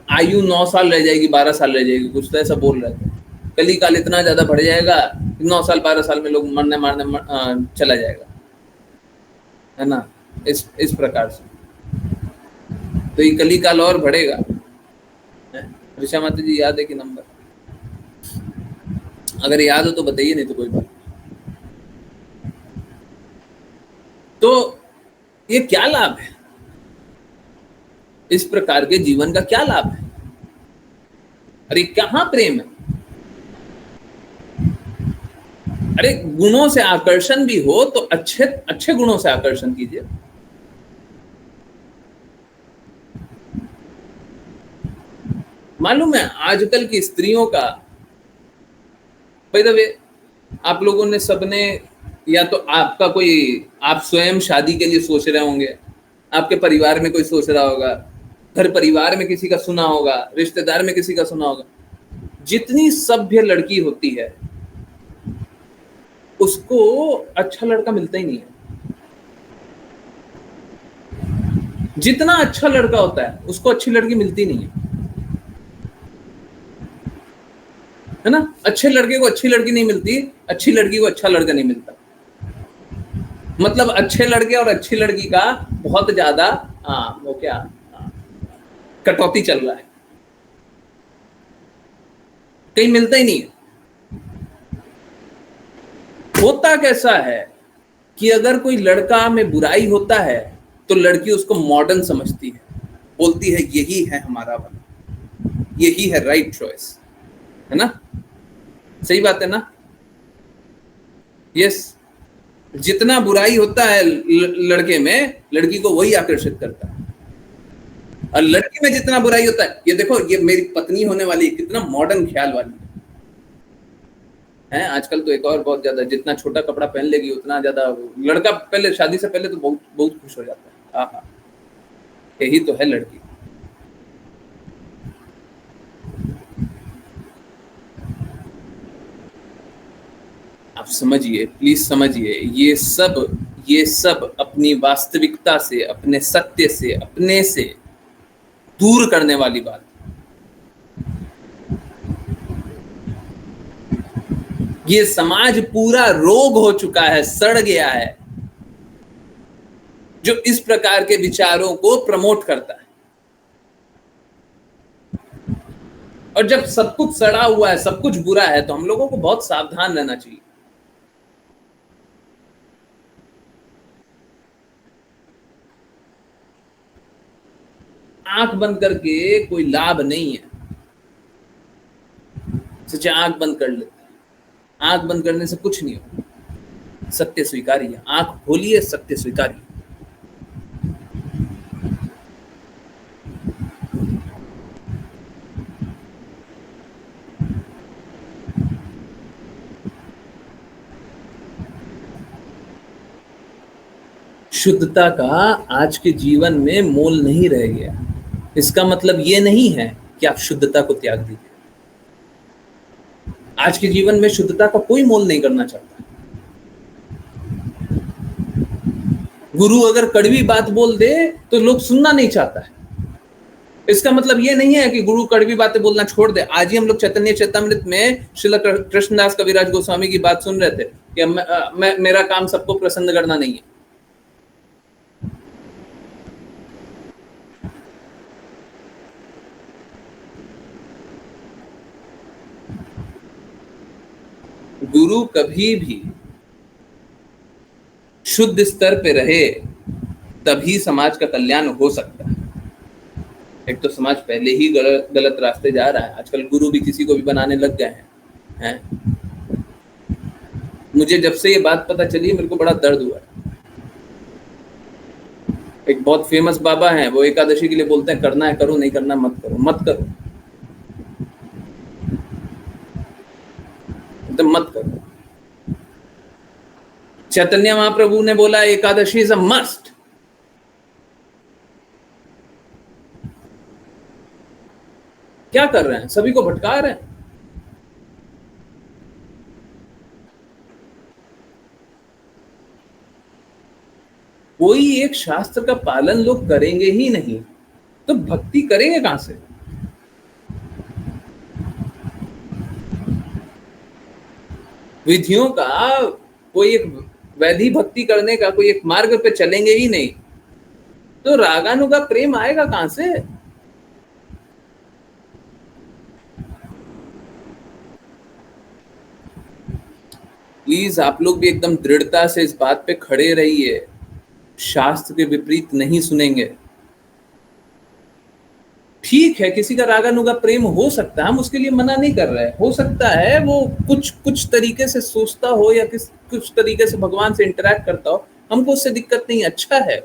आयु 9 साल रह जाएगी, 12 साल रह जाएगी, कुछ तो ऐसा बोल रहे थे। कलिकाल इतना ज्यादा बढ़ जाएगा 9 साल 12 साल में लोग मरने चला जाएगा, है ना, इस प्रकार से। तो ये कलिकाल और बढ़ेगा। ऋचा माता जी याद है कि नंबर? अगर याद हो तो बताइए, नहीं तो कोई बात। तो ये क्या लाभ है, इस प्रकार के जीवन का क्या लाभ है? अरे कहां प्रेम है? अरे गुणों से आकर्षण भी हो तो अच्छे अच्छे गुणों से आकर्षण कीजिए। मालूम है आजकल की स्त्रियों का, बाय द वे, आप लोगों ने सबने, या तो आपका कोई, आप स्वयं शादी के लिए सोच रहे होंगे, आपके परिवार में कोई सोच रहा होगा, घर परिवार में किसी का सुना होगा, रिश्तेदार में किसी का सुना होगा। जितनी सभ्य लड़की होती है उसको अच्छा लड़का मिलता ही नहीं है। जितना अच्छा लड़का होता है उसको अच्छी लड़की मिलती नहीं है ना। अच्छे लड़के को अच्छी लड़की नहीं मिलती, अच्छी लड़की को अच्छा लड़का नहीं मिलता। मतलब अच्छे लड़के और अच्छी लड़की का बहुत ज्यादा वो क्या कटौती चल रहा है, कहीं मिलता ही नहीं है। होता कैसा है कि अगर कोई लड़का में बुराई होता है तो लड़की उसको मॉडर्न समझती है, बोलती है यही है हमारा वाला, यही है राइट चॉइस, है ना? सही बात है ना? यस। जितना बुराई होता है लड़के में, लड़की को वही आकर्षित करता है। और लड़की में जितना बुराई होता है, ये देखो ये मेरी पत्नी होने वाली, कितना मॉडर्न ख्याल वाली है। आजकल तो एक और बहुत ज्यादा, जितना छोटा कपड़ा पहन लेगी उतना ज्यादा लड़का, पहले शादी से पहले तो बहुत बहुत खुश हो जाता है। आहा, यही तो है लड़की। आप समझिए, प्लीज समझिए, ये सब अपनी वास्तविकता से, अपने सत्य से, अपने से दूर करने वाली बात। ये समाज पूरा रोग हो चुका है, सड़ गया है, जो इस प्रकार के विचारों को प्रमोट करता है। और जब सब कुछ सड़ा हुआ है, सब कुछ बुरा है, तो हम लोगों को बहुत सावधान रहना चाहिए। आंख बंद करके कोई लाभ नहीं है। सच्चा आंख बंद कर लेते हैं, आंख बंद करने से कुछ नहीं होगा। सत्य स्वीकारिए, आंख खोलिए, सत्य स्वीकारिए। शुद्धता का आज के जीवन में मोल नहीं रह गया। इसका मतलब ये नहीं है कि आप शुद्धता को त्याग दीजिए। आज के जीवन में शुद्धता का कोई मोल नहीं करना चाहता। गुरु अगर कड़वी बात बोल दे तो लोग सुनना नहीं चाहता है। इसका मतलब ये नहीं है कि गुरु कड़वी बातें बोलना छोड़ दे। आज ही हम लोग चैतन्य चेतामृत में श्रील कृष्णदास कविराज गोस्वामी की बात सुन रहे थे कि मेरा काम सबको प्रसन्न करना नहीं है। गुरु कभी भी शुद्ध स्तर पे रहे तभी समाज का कल्याण हो सकता है। एक तो समाज पहले ही गलत रास्ते जा रहा है, आजकल गुरु भी किसी को भी बनाने लग गए हैं। मुझे जब से ये बात पता चली मेरे को बड़ा दर्द हुआ। एक बहुत फेमस बाबा हैं, वो एकादशी के लिए बोलते हैं करना है करो, नहीं करना मत करो, मत करो, एकदम मत करो। चैतन्य महाप्रभु ने बोला एकादशी इज अ मस्ट। क्या कर रहे हैं, सभी को भटका रहे हैं। कोई एक शास्त्र का पालन लोग करेंगे ही नहीं तो भक्ति करेंगे कहां से? विधियों का कोई एक वैधि भक्ति करने का कोई एक मार्ग पे चलेंगे ही नहीं तो रागानुगा प्रेम आएगा कहां से? प्लीज आप लोग भी एकदम दृढ़ता से इस बात पे खड़े रहिए, शास्त्र के विपरीत नहीं सुनेंगे। ठीक है, किसी का रागानुगा प्रेम हो सकता है, हम उसके लिए मना नहीं कर रहे हैं। हो सकता है वो कुछ तरीके से सोचता हो या कुछ तरीके से भगवान से इंटरैक्ट करता हो, हमको उससे दिक्कत नहीं, अच्छा है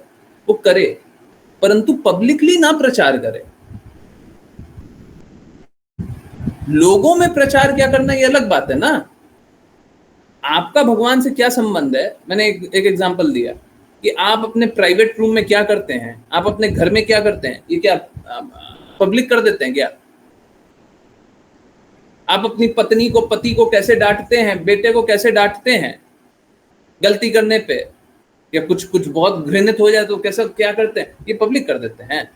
वो करे, परंतु पब्लिकली ना प्रचार करे। लोगों में प्रचार क्या करना ये अलग बात है ना। आपका भगवान से क्या संबंध है? मैंने एक एग्जांपल दिया कि आप अपने प्राइवेट रूम में क्या करते हैं, आप अपने घर में क्या करते हैं, ये क्या पब्लिक कर देते हैं क्या? आप अपनी पत्नी को, पति को कैसे डांटते हैं, बेटे को कैसे डांटते हैं गलती करने पे, या कुछ बहुत घृणित हो जाए तो कैसे क्या करते हैं, ये पब्लिक कर देते हैं।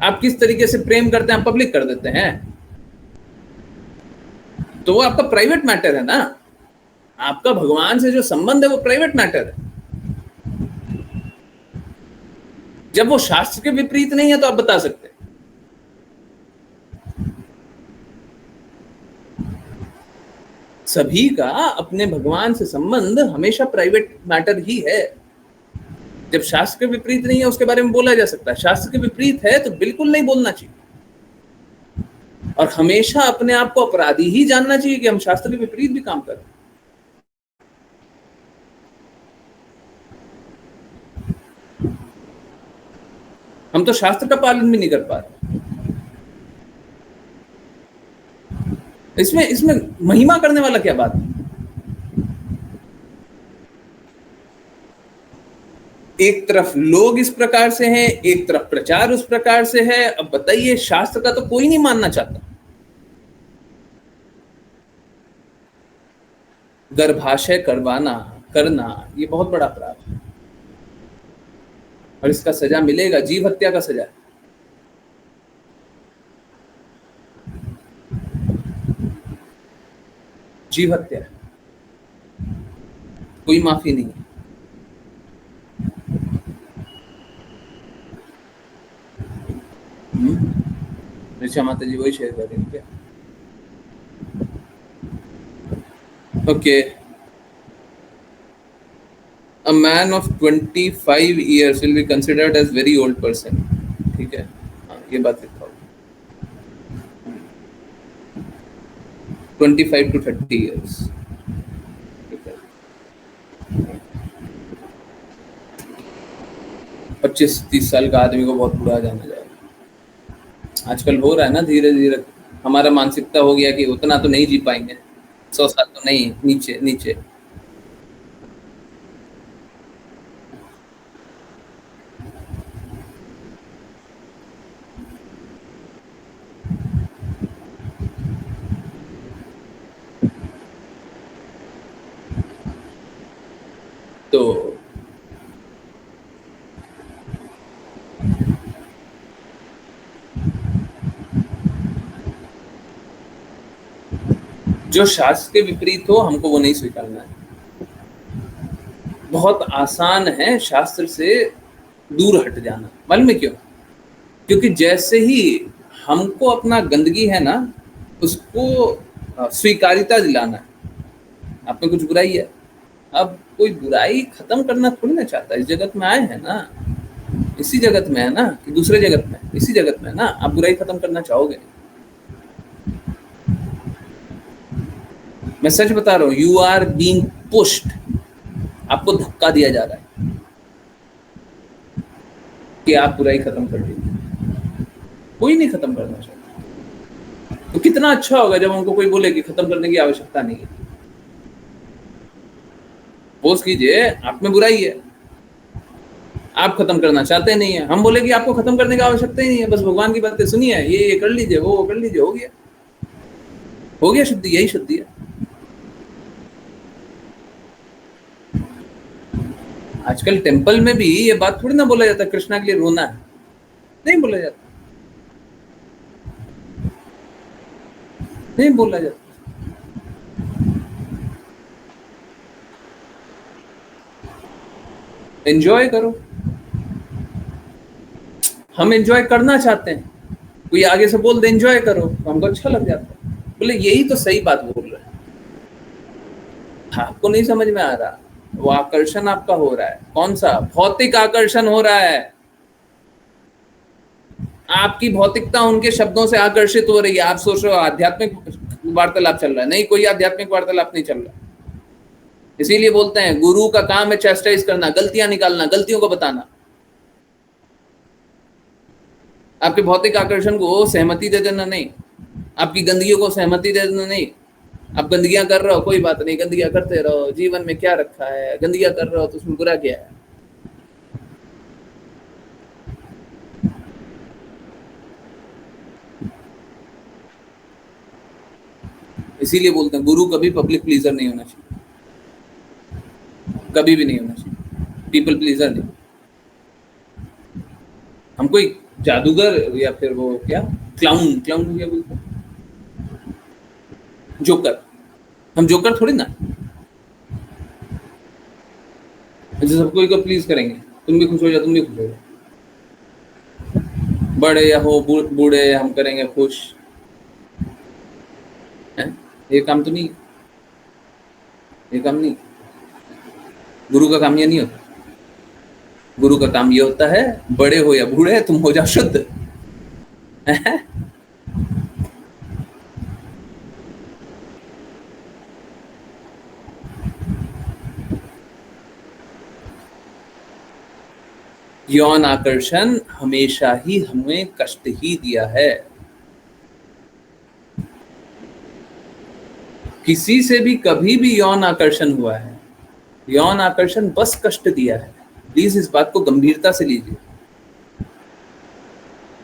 आप किस तरीके से प्रेम करते हैं, पब्लिक कर देते हैं। तो वो आपका प्राइवेट मैटर है ना। आपका भगवान से जो संबंध है वो प्राइवेट मैटर है। जब वो शास्त्र के विपरीत नहीं है तो आप बता सकते हैं। सभी का अपने भगवान से संबंध हमेशा प्राइवेट मैटर ही है। जब शास्त्र के विपरीत नहीं है उसके बारे में बोला जा सकता है, शास्त्र के विपरीत है तो बिल्कुल नहीं बोलना चाहिए। और हमेशा अपने आप को अपराधी ही जानना चाहिए कि हम शास्त्र के विपरीत भी काम करें। हम तो शास्त्र का पालन भी नहीं कर पा रहे। इसमें महिमा करने वाला क्या बात है? एक तरफ लोग इस प्रकार से हैं, एक तरफ प्रचार उस प्रकार से है। अब बताइए, शास्त्र का तो कोई नहीं मानना चाहता। गर्भाशय करना ये बहुत बड़ा अपराध है और इसका सजा मिलेगा, जीव हत्या का सजा। जीव हत्या, कोई माफी नहीं है। ऋचा माता जी वही शेयर कर रही हैं क्या? Okay, a man of 25 years will be considered as very old person। ठीक है, हाँ ये बात लिखा होगा। 25 to 30 years। ठीक है, 25-30 साल का आदमी को बहुत बुरा जाना जाएगा। आजकल हो रहा है ना, धीरे धीरे हमारा मानसिकता हो गया कि उतना तो नहीं जी पाएंगे, 100 साल तो नहीं, नीचे नीचे। तो जो शास्त्र के विपरीत हो हमको वो नहीं स्वीकारना है। बहुत आसान है शास्त्र से दूर हट जाना। मालूम है क्यों? क्योंकि जैसे ही हमको अपना गंदगी है ना उसको स्वीकारिता दिलाना है। आप में कुछ बुराई है, अब कोई बुराई खत्म करना थोड़ी ना चाहता। इस जगत में आए हैं ना, इसी जगत में है ना कि दूसरे जगत में, इसी जगत में है ना। आप बुराई खत्म करना चाहोगे? मैं सच बता रहा हूं, यू आर बीइंग पुश्ड, आपको धक्का दिया जा रहा है कि आप बुराई खत्म कर दीजिए। कोई नहीं खत्म करना चाहता। तो कितना अच्छा होगा जब हमको कोई बोले कि खत्म करने की आवश्यकता नहीं है। सपोज कीजिए आप में बुराई है, आप खत्म करना चाहते नहीं है, हम बोले कि आपको खत्म करने की आवश्यकता ही नहीं है, बस भगवान की बातें सुनिए, ये कर लीजिए, वो कर लीजिए, हो गया, हो गया शुद्धि। यही शुद्धि है। आजकल टेंपल में भी ये बात थोड़ी ना बोला जाता कृष्णा के लिए रोना है, नहीं बोला जाता, नहीं बोला जाता। एंजॉय करो। हम एंजॉय करना चाहते हैं, कोई आगे से बोल दे एंजॉय करो तो हमको अच्छा लग जाता है। बोले यही तो सही बात बोल रहा है, आपको नहीं समझ में आ रहा। वो आकर्षण आपका हो रहा है, कौन सा? भौतिक आकर्षण हो रहा है। आपकी भौतिकता उनके शब्दों से आकर्षित हो रही है। आप सोच रहे हो आध्यात्मिक वार्तालाप चल रहा है, नहीं, कोई आध्यात्मिक वार्तालाप नहीं चल रहा। इसीलिए बोलते हैं गुरु का काम है चैस्टाइज करना, गलतियां निकालना, गलतियों को बताना। आपके भौतिक आकर्षण को सहमति दे देना नहीं, आपकी गंदगियों को सहमति दे देना नहीं। आप गंदगियां कर रहे हो, कोई बात नहीं, गंदगियां करते रहो, जीवन में क्या रखा है, गंदगियां कर रहे हो तो उसमें बुरा क्या है? इसीलिए बोलते हैं गुरु कभी पब्लिक प्लीजर नहीं होना चाहिए, कभी भी नहीं होना चाहिए, पीपल प्लीजर नहीं। हम कोई जादूगर या फिर वो क्या क्लाउन क्या बोलते हैं, जोकर, हम जोकर थोड़ी ना जो सबको को प्लीज करेंगे। तुम भी खुश हो जाओ, तुम भी खुश हो जाओ, बड़े या हो बूढ़े, हम करेंगे खुश है। ये काम तो नहीं, ये काम नहीं। गुरु का काम ये नहीं होता। गुरु का काम ये होता है बड़े हो या बूढ़े तुम हो जाओ शुद्ध। यौन आकर्षण हमेशा ही हमें कष्ट ही दिया है। किसी से भी कभी भी यौन आकर्षण हुआ है, यौन आकर्षण बस कष्ट दिया है। प्लीज इस बात को गंभीरता से लीजिए।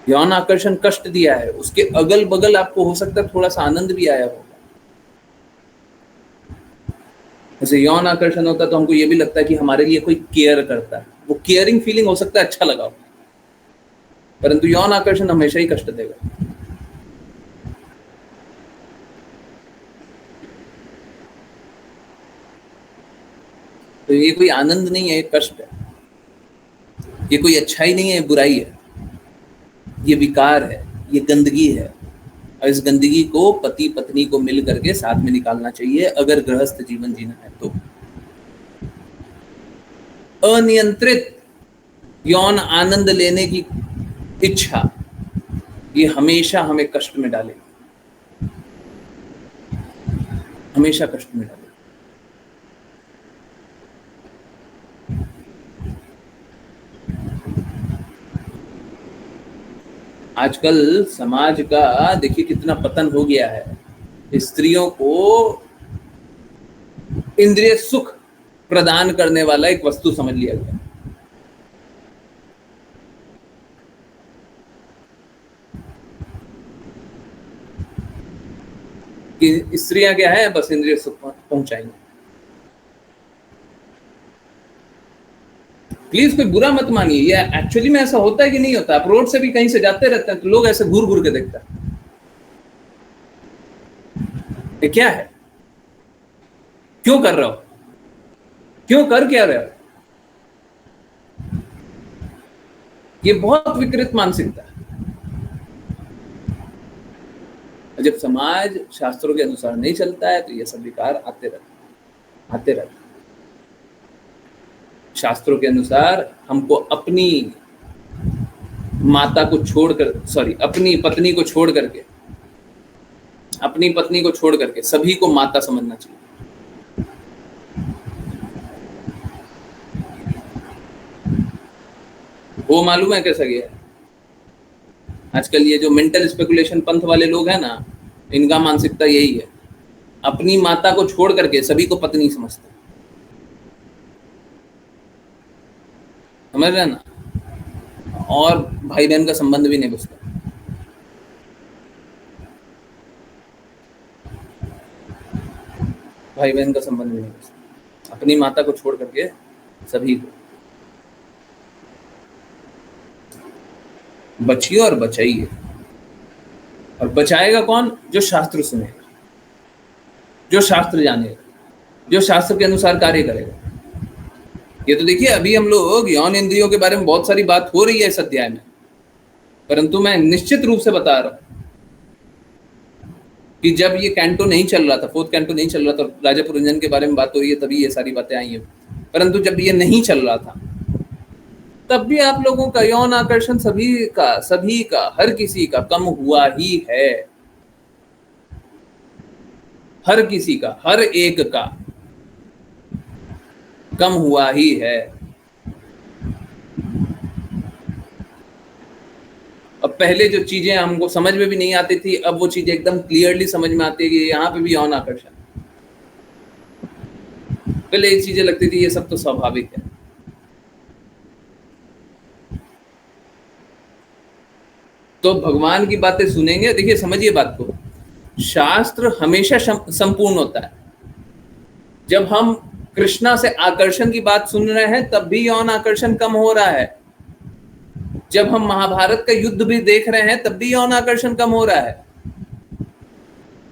यौन आकर्षण कष्ट दिया है, उसके अगल बगल आपको हो सकता है थोड़ा सा आनंद भी आया होगा। जैसे यौन आकर्षण होता है तो हमको ये भी लगता है कि हमारे लिए कोई केयर करता है, वो केयरिंग फीलिंग हो सकता है अच्छा लगा हो, परंतु यौन आकर्षण हमेशा ही कष्ट देगा। तो ये कोई आनंद नहीं है, ये कष्ट है। ये कोई अच्छाई नहीं है, ये बुराई है, ये विकार है, ये गंदगी है। और इस गंदगी को पति पत्नी को मिल करके साथ में निकालना चाहिए अगर गृहस्थ जीवन जीना है तो। अनियंत्रित यौन आनंद लेने की इच्छा ये हमेशा हमें कष्ट में डालेगी, हमेशा कष्ट में डालेगी। आजकल समाज का देखिए कितना पतन हो गया है। स्त्रियों को इंद्रिय सुख प्रदान करने वाला एक वस्तु समझ लिया गया। कि स्त्रियां क्या है, बस इंद्रिय सुख पहुंचाएंगे। प्लीज कोई बुरा मत मानिए, ये एक्चुअली में ऐसा होता है कि नहीं होता। आप रोड से भी कहीं से जाते रहते हैं तो लोग ऐसे घूर घूर के देखते हैं, ये क्या है, क्यों कर रहे हो, क्यों कर क्या रहे हो। ये बहुत विकृत मानसिकता है। जब समाज शास्त्रों के अनुसार नहीं चलता है तो ये सब विकार आते रहते। शास्त्रों के अनुसार हमको अपनी माता को छोड़कर, अपनी पत्नी को छोड़ करके सभी को माता समझना चाहिए। वो मालूम है कैसा गया है? आजकल ये जो मेंटल स्पेकुलेशन पंथ वाले लोग हैं ना, इनका मानसिकता यही है, अपनी माता को छोड़ करके सभी को पत्नी समझते हैं। समझ रहे हैं ना? और भाई बहन का संबंध भी नहीं बुझता। भाई बहन का संबंध भी नहीं बुझता, अपनी माता को छोड़ करके सभी को। बचिए और बचाइए। और बचाएगा कौन? जो शास्त्र सुनेगा, जो शास्त्र जानेगा, जो शास्त्र के अनुसार कार्य करेगा। ये तो देखिए, अभी हम लोग यौन इंद्रियों के बारे में बहुत सारी बात हो रही है इस अध्याय में, परंतु मैं निश्चित रूप से बता रहा हूं कि जब ये कैंटो नहीं चल रहा था, 4th कैंटो नहीं चल रहा था, राजा पुरंजन के बारे में बात हो रही है, तभी ये सारी बातें आई हैं। परंतु जब ये नहीं चल रहा था तब भी आप लोगों का यौन आकर्षण सभी का हर किसी का कम हुआ ही है। हर किसी का, हर एक का कम हुआ ही है। अब पहले जो चीजें हमको समझ में भी नहीं आती थी, अब वो चीजें एकदम क्लियरली समझ में आती है कि यहाँ पे भी यौन आकर्षण। पहले ये चीजें लगती थी ये सब तो स्वाभाविक है। तो भगवान की बातें सुनेंगे। देखिए, समझिए बात को, शास्त्र हमेशा संपूर्ण होता है। जब हम कृष्णा से आकर्षण की बात सुन रहे हैं तब भी यौन आकर्षण कम हो रहा है। जब हम महाभारत का युद्ध भी देख रहे हैं तब भी यौन आकर्षण कम हो रहा है।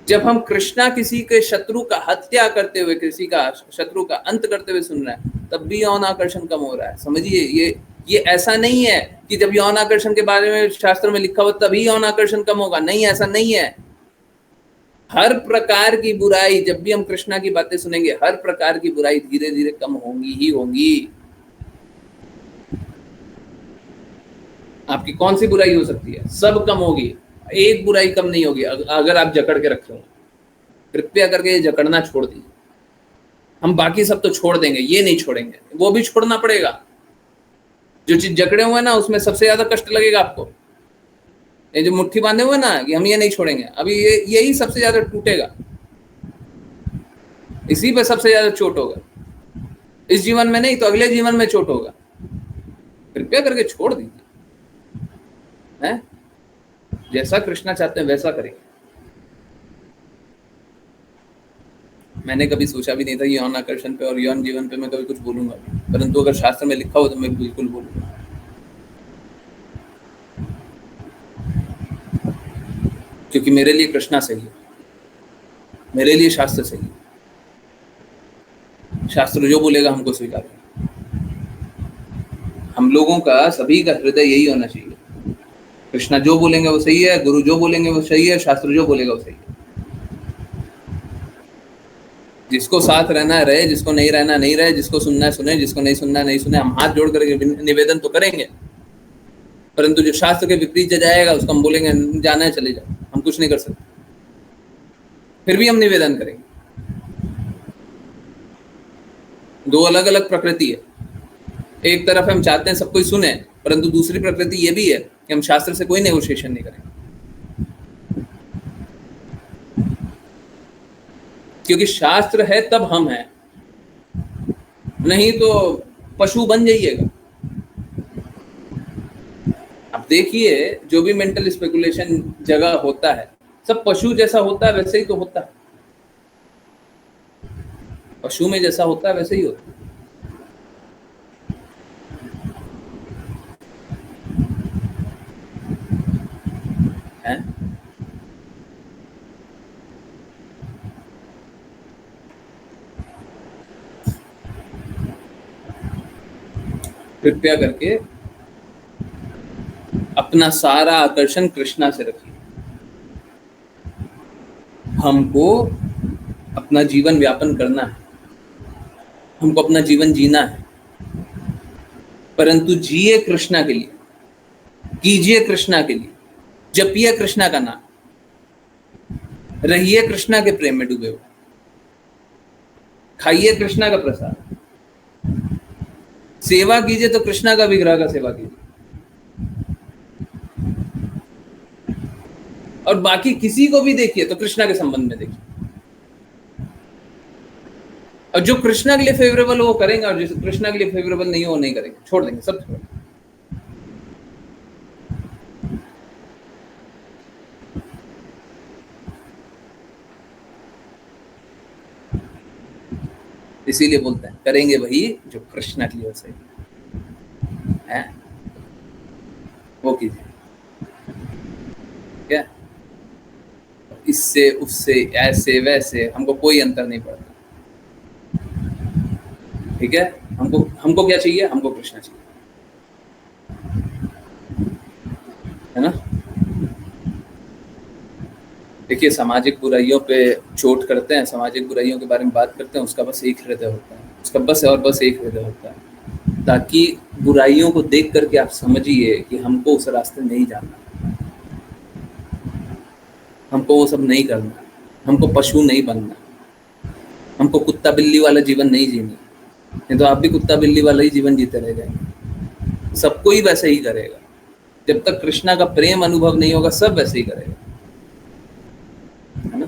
जब हम कृष्णा किसी के शत्रु का हत्या करते हुए, किसी का शत्रु का अंत करते हुए सुन रहे हैं तब भी यौन आकर्षण कम हो रहा है। समझिए, ये ऐसा नहीं है कि जब यौन आकर्षण के बारे में शास्त्र में लिखा हो तभी यौन आकर्षण कम होगा। नहीं, ऐसा नहीं है। हर प्रकार की बुराई, जब भी हम कृष्णा की बातें सुनेंगे, हर प्रकार की बुराई धीरे धीरे कम होंगी ही होंगी। आपकी कौन सी बुराई हो सकती है? सब कम होगी, एक बुराई कम नहीं होगी अगर आप जकड़ के रखे हो। कृपया करके ये जकड़ना छोड़ दीजिए। हम बाकी सब तो छोड़ देंगे, ये नहीं छोड़ेंगे, वो भी छोड़ना पड़ेगा। जो चीज जकड़े हुए ना उसमें सबसे ज्यादा कष्ट लगेगा आपको। ये जो मुट्ठी बांधे हुए ना कि हम ये नहीं छोड़ेंगे, अभी यही सबसे ज्यादा टूटेगा, इसी पे सबसे ज्यादा चोट होगा। इस जीवन में नहीं तो अगले जीवन में चोट होगा। कृपया करके छोड़ दीजिए, हैं? जैसा कृष्णा चाहते हैं वैसा करेंगे। मैंने कभी सोचा भी नहीं था कि यौन आकर्षण पे और यौन जीवन पे मैं कभी कुछ बोलूंगा, परंतु अगर शास्त्र में लिखा हो तो मैं बिल्कुल बोलूंगा। क्योंकि मेरे लिए कृष्णा सही है, मेरे लिए शास्त्र सही है। शास्त्र जो बोलेगा हमको स्वीकार है। हम लोगों का, सभी का हृदय यही होना चाहिए, कृष्णा जो बोलेंगे वो सही है, गुरु जो बोलेंगे वो सही है, शास्त्र जो बोलेगा वो सही है। जिसको साथ रहना है रहे, जिसको नहीं रहना नहीं रहे, जिसको सुनना है सुने, जिसको नहीं सुनना नहीं सुने। हम हाथ जोड़ करके निवेदन तो करेंगे, परंतु जो शास्त्र के विपरीत जाएगा उसको हम बोलेंगे जाना है चले जाओ, हम कुछ नहीं कर सकते। फिर भी हम निवेदन करेंगे। दो अलग अलग प्रकृति है। एक तरफ हम चाहते हैं सब कोई सुने, परंतु दूसरी प्रकृति ये भी है कि हम शास्त्र से कोई नेगोशिएशन नहीं करेंगे, क्योंकि शास्त्र है तब हम हैं, नहीं तो पशु बन जाइएगा। अब देखिए, जो भी मेंटल स्पेकुलेशन जगह होता है सब पशु जैसा होता है, वैसे ही तो होता है। पशु में जैसा होता है वैसे ही होता है। कृपया करके अपना सारा आकर्षण कृष्णा से रखिए। हमको अपना जीवन व्यापन करना है, हमको अपना जीवन जीना है, परंतु जिए कृष्णा के लिए, कीजिए कृष्णा के लिए, जपिए कृष्णा का नाम, रहिए कृष्णा के प्रेम में डूबे हुए, खाइए कृष्णा का प्रसाद, सेवा कीजिए तो कृष्णा का विग्रह का सेवा कीजिए, और बाकी किसी को भी देखिए तो कृष्णा के संबंध में देखिए, और जो कृष्णा के लिए फेवरेबल हो वो करेंगे, और जो कृष्णा के लिए फेवरेबल नहीं हो वो नहीं करेंगे, छोड़ देंगे, सब छोड़ देंगे। इसीलिए बोलते हैं करेंगे वही जो कृष्णा के लिए सही है, वो कीजिए। क्या इससे उससे ऐसे वैसे हमको कोई अंतर नहीं पड़ता, ठीक है। हमको क्या चाहिए, हमको कृष्णा चाहिए, है ना। देखिए सामाजिक बुराइयों पे चोट करते हैं, सामाजिक बुराइयों के बारे में बात करते हैं, उसका बस एक हृदय होता है, उसका बस और बस एक हृदय होता है, ताकि बुराइयों को देख करके आप समझिए कि हमको उस रास्ते नहीं जाना, हमको वो सब नहीं करना, हमको पशु नहीं बनना, हमको कुत्ता बिल्ली वाला जीवन नहीं जीना, नहीं तो आप भी कुत्ता बिल्ली वाला ही जीवन जीते रह जाएंगे, सबको ही वैसे ही करेगा। जब तक कृष्णा का प्रेम अनुभव नहीं होगा सब वैसे ही करेगा, है ना।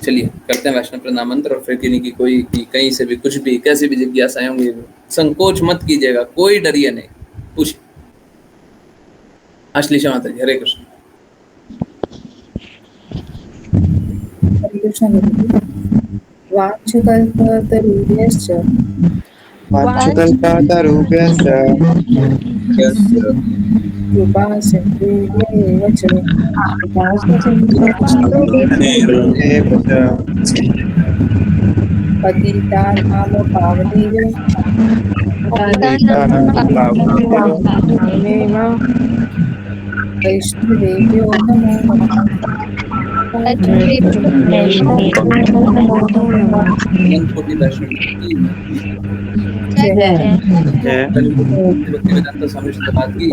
चलिए करते हैं वैष्णव प्रणाम मंत्र, और फिर किन्हीं की कोई की कहीं से भी कुछ भी कैसी भी जिज्ञासाएं होंगी संकोच मत कीजिएगा, कोई डरिए नहीं, पूछिए। आश्लेषा माता जी, हरे कृष्ण। हरे कृष्ण। वाञ्छकल्पतरुभ्यश्च कृपा सिन्धुभ्येव च पतितानां पावनेभ्यो वैष्णवेभ्यो नमो नमः। छोटी वैष्णव भक्तिवेदांत स्वामी बात की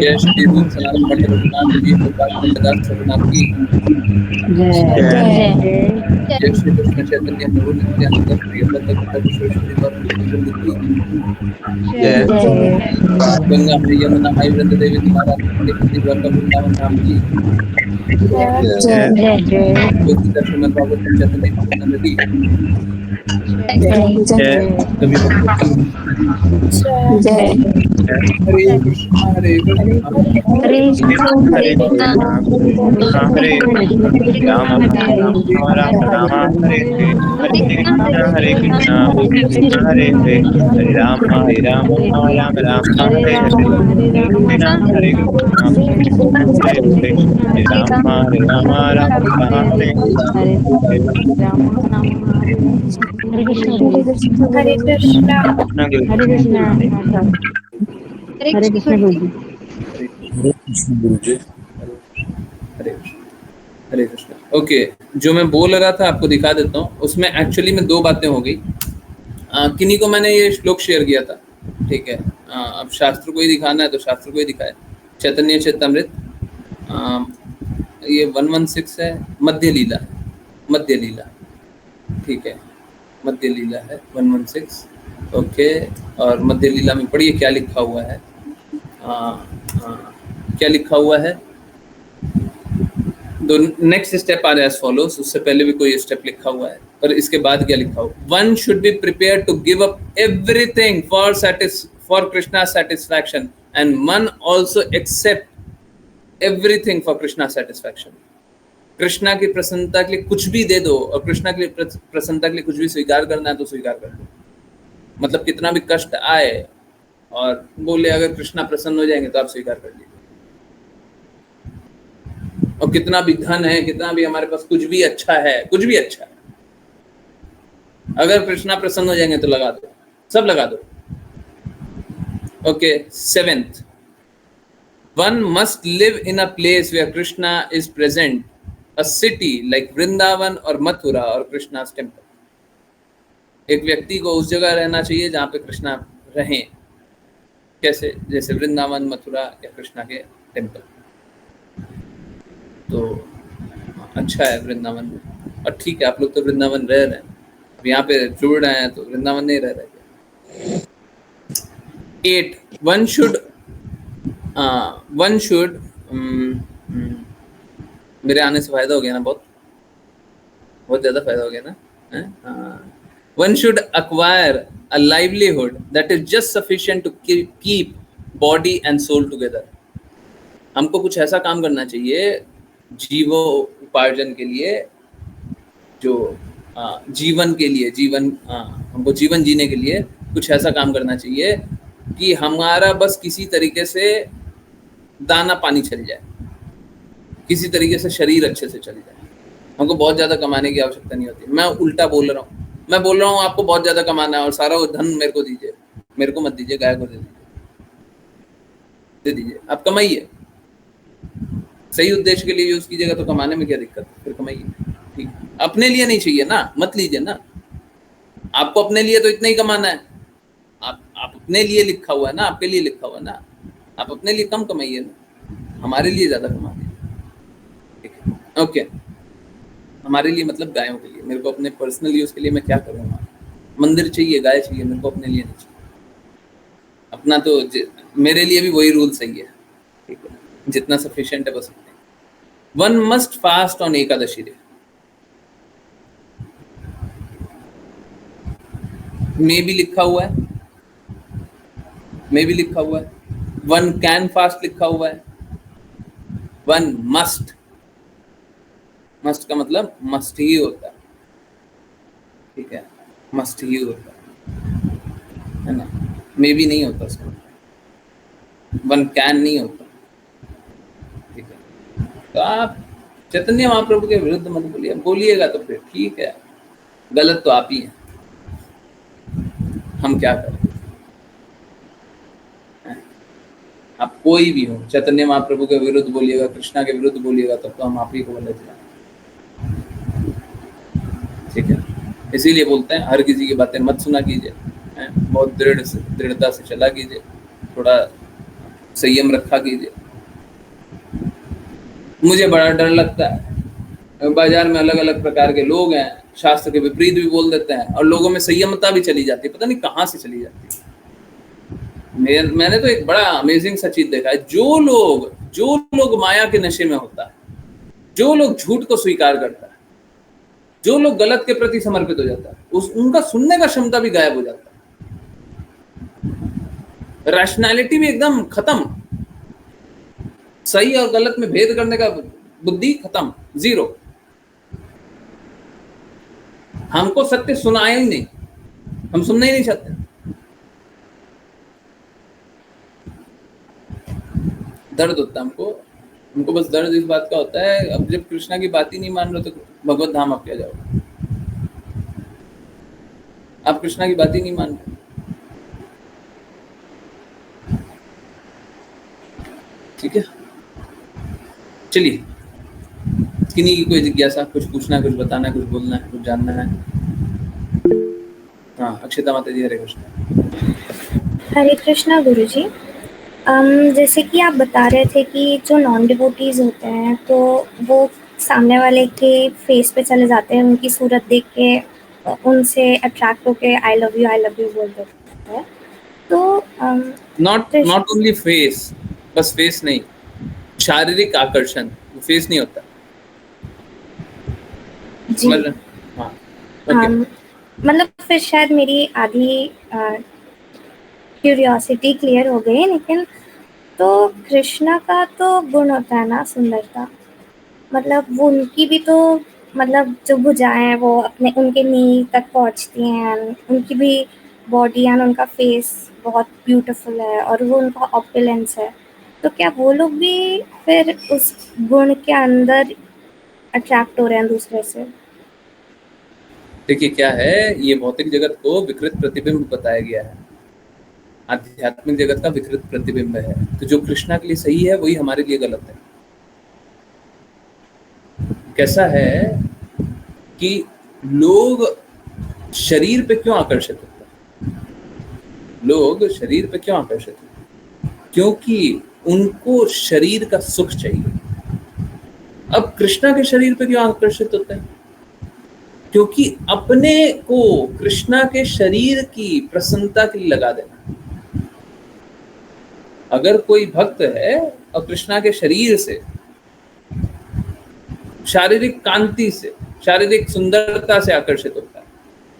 जय श्री रूप सनातन भट्ट रघुनाथ जी रघुनाथ की जय श्री कृष्ण चैतन्य प्रभु नित्यानंद प्रियव्रत गंगा मैया यमुना माई वृंद देवी तुम्हारा द्वारका वृंदावन धाम की श्रीमद भागवत चैतन्य नदी सभी भक्तों हरे कृष्ण हरे कृष्ण हरे राम राम राम हरे हरे कृष्ण हरे हरे राम राम राम हरे हरे हरे कृष्ण हरे राम हरे हरे कृष्णा हरे कृष्ण गुरुजी। हरे कृष्ण। ओके, जो मैं बोल रहा था आपको दिखा देता हूँ, उसमें एक्चुअली में दो बातें हो गई। किन्हीं को मैंने ये श्लोक शेयर किया था, ठीक है। अब शास्त्र को ही दिखाना है तो शास्त्र को ही दिखाए। चैतन्य चैतामृत ये 116 है, मध्य लीला है, मध्य लीला, ठीक है, मध्य लीला है 116। ओके, और मध्य लीला में पढ़िए क्या लिखा हुआ है। क्या लिखा हुआ है, दो नेक्स्ट स्टेप आ रहा है एज फॉलोस, उससे पहले भी कोई स्टेप लिखा हुआ है, पर इसके बाद क्या लिखा हुआ, one should be prepare to give up everything for Krishna satisfaction and one also accept everything for Krishna satisfaction. Krishna की प्रसन्नता के लिए कुछ भी दे दो, और कृष्णा के लिए प्रसन्नता के लिए कुछ भी स्वीकार करना है तो स्वीकार कर दो। मतलब कितना भी कष्ट आए और बोले अगर कृष्णा प्रसन्न हो जाएंगे तो आप स्वीकार कर लीजिए। और कितना भी धन है, कितना भी हमारे पास कुछ भी अच्छा है, कुछ भी अच्छा है, अगर कृष्णा प्रसन्न हो जाएंगे तो लगा दो, सब लगा दो। Okay, 7th, one must live in a place where Krishna is present, a city like Vrindavan or Mathura or Krishna's temple. एक व्यक्ति को उस जगह रहना चाहिए जहाँ पे कृष्णा रहें। कैसे? जैसे वृंदावन, मथुरा या कृष्णा के टेम्पल। तो अच्छा है वृंदावन में, और ठीक है, आप लोग तो वृंदावन रह रहे हैं, अब यहाँ पे जुड़ रहे हैं तो वृंदावन नहीं रह रहे। 8, one should मेरे आने से फायदा हो गया ना, बहुत ज्यादा फायदा हो गया ना। One should acquire a livelihood that is just sufficient to keep body and soul together. हमको कुछ ऐसा काम करना चाहिए जीवोपार्जन के लिए, जो जीवन के लिए, हमको जीवन जीने के लिए कुछ ऐसा काम करना चाहिए कि हमारा बस किसी तरीके से दाना पानी चल जाए, किसी तरीके से शरीर अच्छे से चल जाए। हमको बहुत ज़्यादा कमाने की आवश्यकता नहीं होती। मैं उल्टा बोल रहा हूँ, मैं बोल रहा हूँ आपको बहुत ज़्यादा कमाना है और सारा वो धन मेरे को दीजिए, मेरे को मत दीजिए, गाय को दे दीजिए, आप कमाइए, सही उद्देश्य के लिए यूज कीजिएगा तो कमाने में क्या दिक्कत है, फिर कमाइए। ठीक, अपने लिए नहीं चाहिए ना, मत लीजिए ना। आपको अपने लिए तो इतना ही कमाना है, आप अपने लिए लिखा हुआ है ना, आपके लिए लिखा हुआ है ना, आप अपने लिए कम कमाइए ना, हमारे लिए ज़्यादा कमाइए। ठीक है, ओके। हमारे लिए मतलब गायों के लिए, मेरे को अपने पर्सनल यूज के लिए मैं क्या करूँगा? मंदिर चाहिए, गाय चाहिए, मेरे को अपने लिए नहीं चाहिए। अपना तो मेरे लिए भी वही रूल सही है, ठीक है, जितना सफिशिएंट है बस उतना। One must fast on Ekadashi day. मे भी लिखा हुआ है, मे भी लिखा हुआ है, वन कैन फास्ट लिखा हुआ है, वन मस्ट, मस्ट का मतलब मस्ट ही होता है, ठीक है, मस्ट ही होता है ना, मे भी नहीं होता उसका, वन कैन नहीं होता, ठीक है। तो आप चैतन्य महाप्रभु के विरुद्ध मत बोलिए, बोलिएगा तो फिर ठीक है, गलत तो आप ही हैं, हम क्या करें? आप कोई भी हो, चैतन्य महाप्रभु के विरुद्ध बोलिएगा, कृष्णा के विरुद्ध बोलिएगा, तब तो हम आप ही को गलत जाएंगे, ठीक है। इसीलिए बोलते हैं हर किसी की बातें मत सुना कीजिए, बहुत दृढ़ता से चला कीजिए, थोड़ा संयम रखा कीजिए। मुझे बड़ा डर लगता है, बाजार में अलग अलग प्रकार के लोग हैं, शास्त्र के विपरीत भी बोल देते हैं, और लोगों में संयमता भी चली जाती है, पता नहीं कहाँ से चली जाती है। मैंने तो एक बड़ा अमेजिंग सा चीज देखा है, जो लोग माया के नशे में होता है, जो लोग झूठ को स्वीकार करता है, जो लोग गलत के प्रति समर्पित हो जाता है, उनका सुनने का क्षमता भी गायब हो जाता है, रैशनैलिटी भी एकदम खत्म, सही और गलत में भेद करने का बुद्धि खत्म, जीरो। हमको सत्य सुनाया ही नहीं, हम सुनना ही नहीं चाहते। दर्द होता है हमको बस दर्द इस बात का होता है, अब जब कृष्णा की बात ही नहीं मान रहे तो भगवत धाम आप क्या जाओगे? आप कृष्णा की बात ही नहीं मान रहे, ठीक है। चलिए, किन्हीं की कोई जिज्ञासा, कुछ पूछना, कुछ बताना, कुछ बोलना है, कुछ जानना है? हाँ, अक्षता माता जी, हरे कृष्णा। हरे कृष्णा गुरुजी। जैसे कि आप बता रहे थे कि जो नॉन डिवोटीज होते हैं तो वो सामने वाले के फेस पे चले जाते हैं, उनकी सूरत देख के उनसे अट्रैक्ट होके आई लव यू बोल देते हैं। तो नॉट ओनली फेस, बस फेस नहीं, शारीरिक आकर्षण, फेस नहीं होता जी। हाँ, मतलब फिर शायद मेरी आधी क्यूरियोसिटी क्लियर हो गई, लेकिन तो कृष्णा का तो गुण होता है ना सुंदरता, मतलब वो उनकी भी तो मतलब जो भुजाएं हैं वो अपने उनके नी तक पहुंचती हैं, उनकी भी बॉडी एंड उनका फेस बहुत ब्यूटीफुल है और वो उनका ऑपुलेंस है, तो क्या वो लोग भी फिर उस गुण के अंदर अट्रैक्ट हो रहे हैं दूसरे से? देखिए क्या है, ये भौतिक जगत को विकृत प्रतिबिंब बताया गया है, आध्यात्मिक जगत का विकृत प्रतिबिंब है। तो जो कृष्णा के लिए सही है वही हमारे लिए गलत है। कैसा है कि लोग शरीर पे क्यों आकर्षित होते हैं? लोग शरीर पे क्यों आकर्षित होते हैं? क्योंकि उनको शरीर का सुख चाहिए। अब कृष्णा के शरीर पे क्यों आकर्षित होते हैं? क्योंकि अपने को कृष्णा के शरीर की प्रसन्नता के लिए लगा देना। अगर कोई भक्त है और कृष्णा के शरीर से, शारीरिक कांति से, शारीरिक सुंदरता से आकर्षित होता है,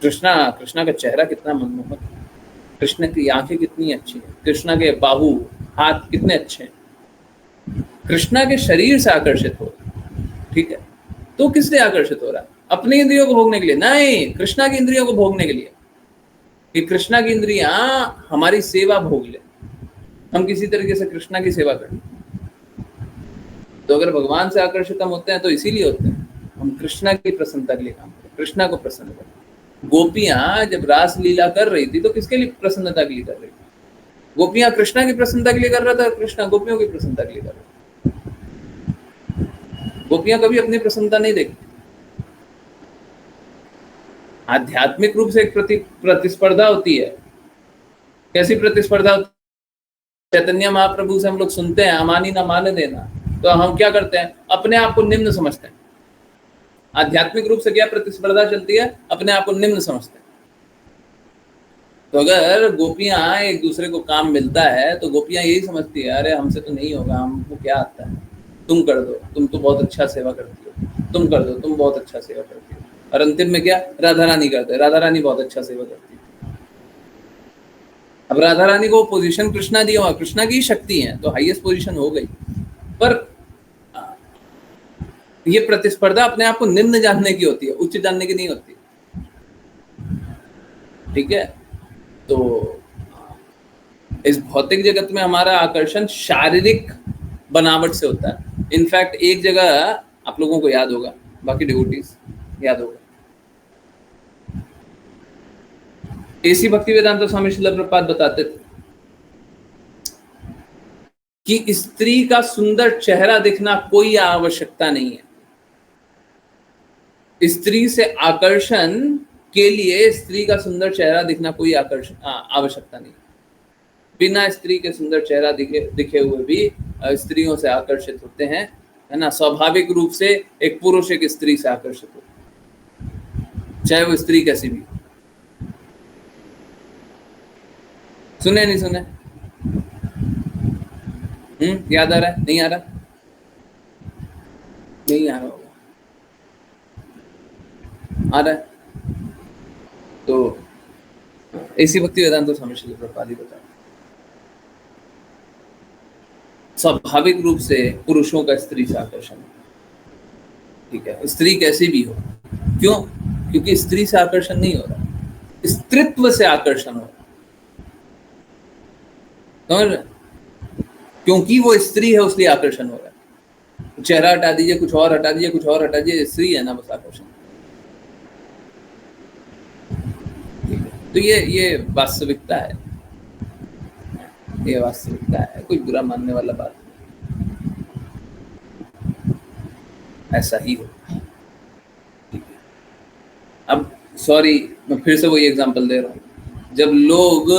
कृष्णा का चेहरा कितना मनमोहक है, कृष्ण की आंखें कितनी अच्छी हैं, कृष्णा के बाहु हाथ कितने अच्छे हैं, कृष्णा के शरीर से आकर्षित हो रहा है, ठीक है। तो किस लिए आकर्षित हो रहा है? अपनी इंद्रियों को भोगने के लिए नहीं, कृष्णा की इंद्रियों को भोगने के लिए, कि कृष्णा की इंद्रियां हमारी सेवा भोग ले, हम किसी तरीके से कृष्णा की सेवा करें। तो अगर भगवान से आकर्षित हम होते हैं तो इसीलिए होते हैं, हम कृष्णा की प्रसन्नता के लिए काम करें, कृष्णा को प्रसन्न करें। गोपियां जब रास लीला कर रही थी तो किसके लिए प्रसन्नता के लिए कर रही थी? गोपियां कृष्णा की प्रसन्नता के लिए कर रहा था, कृष्णा गोपियों की प्रसन्नता के लिए कर रहा था। गोपियां कभी अपनी प्रसन्नता नहीं देखती। आध्यात्मिक रूप से एक प्रतिस्पर्धा होती है। कैसी प्रतिस्पर्धा होती है? चैतन्य महाप्रभु से हम लोग सुनते हैं अमानी ना मान देना, तो हम क्या करते हैं? अपने आप को निम्न समझते हैं। आध्यात्मिक रूप से क्या प्रतिस्पर्धा चलती है? अपने आप को निम्न समझते हैं। तो अगर गोपियां एक दूसरे को काम मिलता है तो गोपियां यही समझती है, अरे हमसे तो नहीं होगा, हमको क्या आता है, तुम कर दो, तुम तो बहुत अच्छा सेवा करती हो, तुम कर दो, तुम बहुत अच्छा सेवा करती हो। और अंतिम में क्या? राधा रानी करते, राधा रानी बहुत अच्छा सेवा करती है। अब राधा रानी को पोजीशन कृष्णा दिया हुआ, कृष्णा की शक्ति है तो हाईएस्ट पोजीशन हो गई, पर ये प्रतिस्पर्धा अपने आप को निम्न जानने की होती है, उच्च जानने की नहीं होती, ठीक है। तो इस भौतिक जगत में हमारा आकर्षण शारीरिक बनावट से होता है। इनफैक्ट एक जगह आप लोगों को याद होगा, बाकी डिवोटीज याद होगा, एसी भक्तिवेदांत स्वामी श्रील प्रभुपाद बताते थे कि स्त्री का सुंदर चेहरा दिखना कोई आवश्यकता नहीं है। स्त्री से आकर्षण के लिए स्त्री का सुंदर चेहरा दिखना कोई आवश्यकता नहीं। बिना स्त्री के सुंदर चेहरा दिखे हुए भी स्त्रियों से आकर्षित होते हैं, है ना। स्वाभाविक रूप से एक पुरुष एक स्त्री से आकर्षित होता है, चाहे वो स्त्री कैसी भी। सुने नहीं सुने? याद आ रहा है? नहीं आ रहा? नहीं आ रहा होगा, आ रहा है? तो ऐसी भक्ति वेदांत स्वामी श्री प्रभुपाद बता, स्वाभाविक रूप से पुरुषों का स्त्री से आकर्षण, ठीक है, स्त्री कैसी भी हो। क्यों? क्योंकि स्त्री से आकर्षण नहीं हो रहा, स्त्रीत्व से आकर्षण हो रहा। क्योंकि वो स्त्री है इसलिए आकर्षण हो रहा है। चेहरा हटा दीजिए, कुछ और हटा दीजिए, कुछ और हटा दीजिए, स्त्री है ना, बस आकर्षण। तो ये वास्तविकता है, ये वास्तविकता है, कोई बुरा मानने वाला बात नहीं, ऐसा ही हो, ठीक है। अब सॉरी, मैं फिर से वही एग्जांपल दे रहा हूँ। जब लोग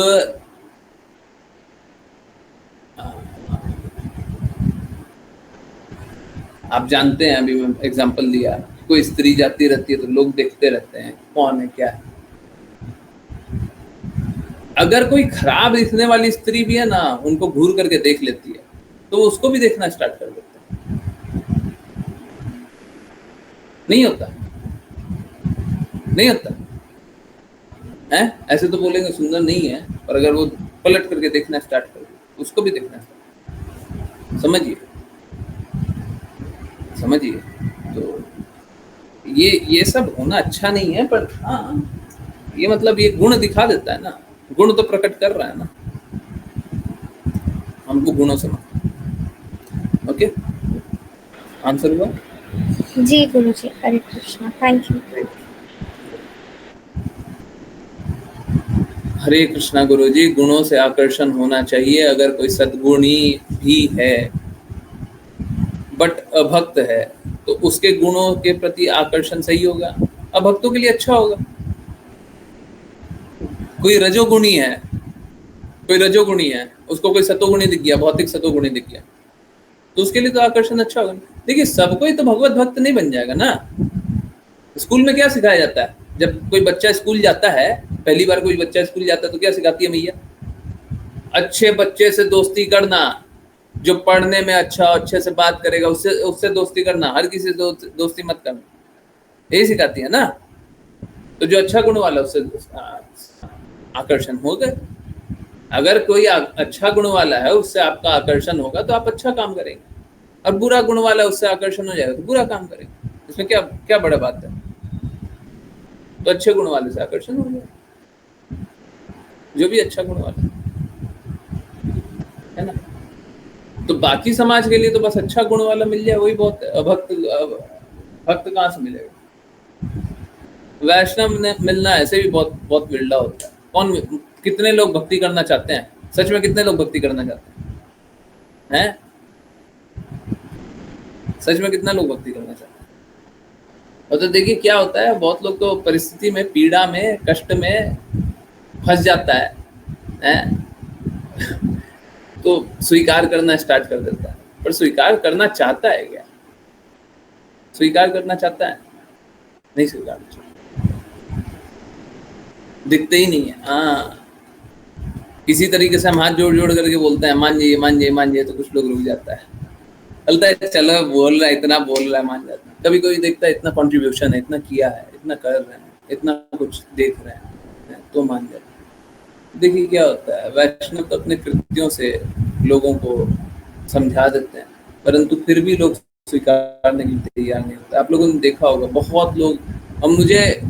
आप जानते हैं, अभी मैं एग्जांपल दिया, कोई स्त्री जाती रहती है तो लोग देखते रहते हैं कौन है क्या है। अगर कोई खराब दिखने वाली स्त्री भी है ना, उनको घूर करके देख लेती है तो उसको भी देखना स्टार्ट कर देते हैं। नहीं होता, नहीं होता है? ऐसे तो बोलेंगे सुंदर नहीं है, पर अगर वो पलट करके देखना स्टार्ट कर दे उसको भी देखना स्टार्ट। समझिए, समझिए। तो ये सब होना अच्छा नहीं है, पर हाँ, ये मतलब ये गुण दिखा देता है ना, गुण तो प्रकट कर रहा है ना, हमको गुणों से मतलब। ओके, आंसर हुआ? जी गुरु जी, हरे कृष्णा, थैंक यू। हरे कृष्णा गुरु जी, गुणों से आकर्षण होना चाहिए। अगर कोई सद्गुणी भी है बट अभक्त है तो उसके गुणों के प्रति आकर्षण सही होगा, अभक्तों के लिए अच्छा होगा। कोई रजोगुणी है, उसको कोई सतोगुणी दिख गया, भौतिक सतोगुणी दिख गया, तो उसके लिए तो आकर्षण अच्छा होगा। देखिए सब कोई तो भगवत भक्त नहीं बन जाएगा ना। स्कूल में क्या सिखाया जाता है? जब कोई बच्चा स्कूल जाता है, पहली बार कोई बच्चा स्कूल जाता है तो क्या सिखाती है मैया? अच्छे बच्चे से दोस्ती करना, जो पढ़ने में अच्छा, अच्छे से बात करेगा उससे दोस्ती करना, हर किसी से दोस्ती मत करना, यही सिखाती है ना। तो जो अच्छा गुण वाला उससे आकर्षण हो गए। अगर कोई अच्छा गुण वाला है उससे आपका आकर्षण होगा तो आप अच्छा काम करेंगे, और बुरा गुण वाला उससे आकर्षण हो जाएगा तो बुरा काम करेंगे। इसमें क्या क्या बड़ा बात है? तो अच्छे गुण वाले से आकर्षण हो जाएगा, जो भी अच्छा गुण वाला है ना। तो बाकी समाज के लिए तो बस अच्छा गुण वाला मिल जाए वही बहुत है। भक्त कहाँ से मिलेगा? वैष्णव मिलना ऐसे भी बहुत बहुत विरला होता है। कितने लोग भक्ति करना चाहते हैं? सच में कितने लोग भक्ति करना चाहते हैं? सच में कितना लोग भक्ति करना चाहते हैं? और तो देखिए क्या होता है, बहुत लोग तो परिस्थिति में, पीड़ा में, कष्ट में फंस जाता है? तो स्वीकार करना स्टार्ट कर देता है। पर स्वीकार करना चाहता है क्या? स्वीकार करना चाहता है? नहीं स्वीकार करना, दिखते ही नहीं है। हाँ, किसी तरीके से हम हाथ जोड़ जोड़ करके बोलते हैं मान जाइए मान जाइए मान जाइए, तो कुछ लोग रुक जाता है, चलता है चलो बोल रहा है, इतना बोल रहा है, मान जाता है। कभी कोई देखता है इतना कंट्रीब्यूशन है, इतना किया है, इतना कर रहे हैं, इतना कुछ देख रहे हैं, तो मान जाता है। देखिए क्या होता है, वैष्णव तो अपने कृत्यों से लोगों को समझा देते हैं, परंतु फिर भी लोग स्वीकारने के लिए तैयार नहीं होते। आप लोगों ने देखा होगा बहुत लोग, अब मुझे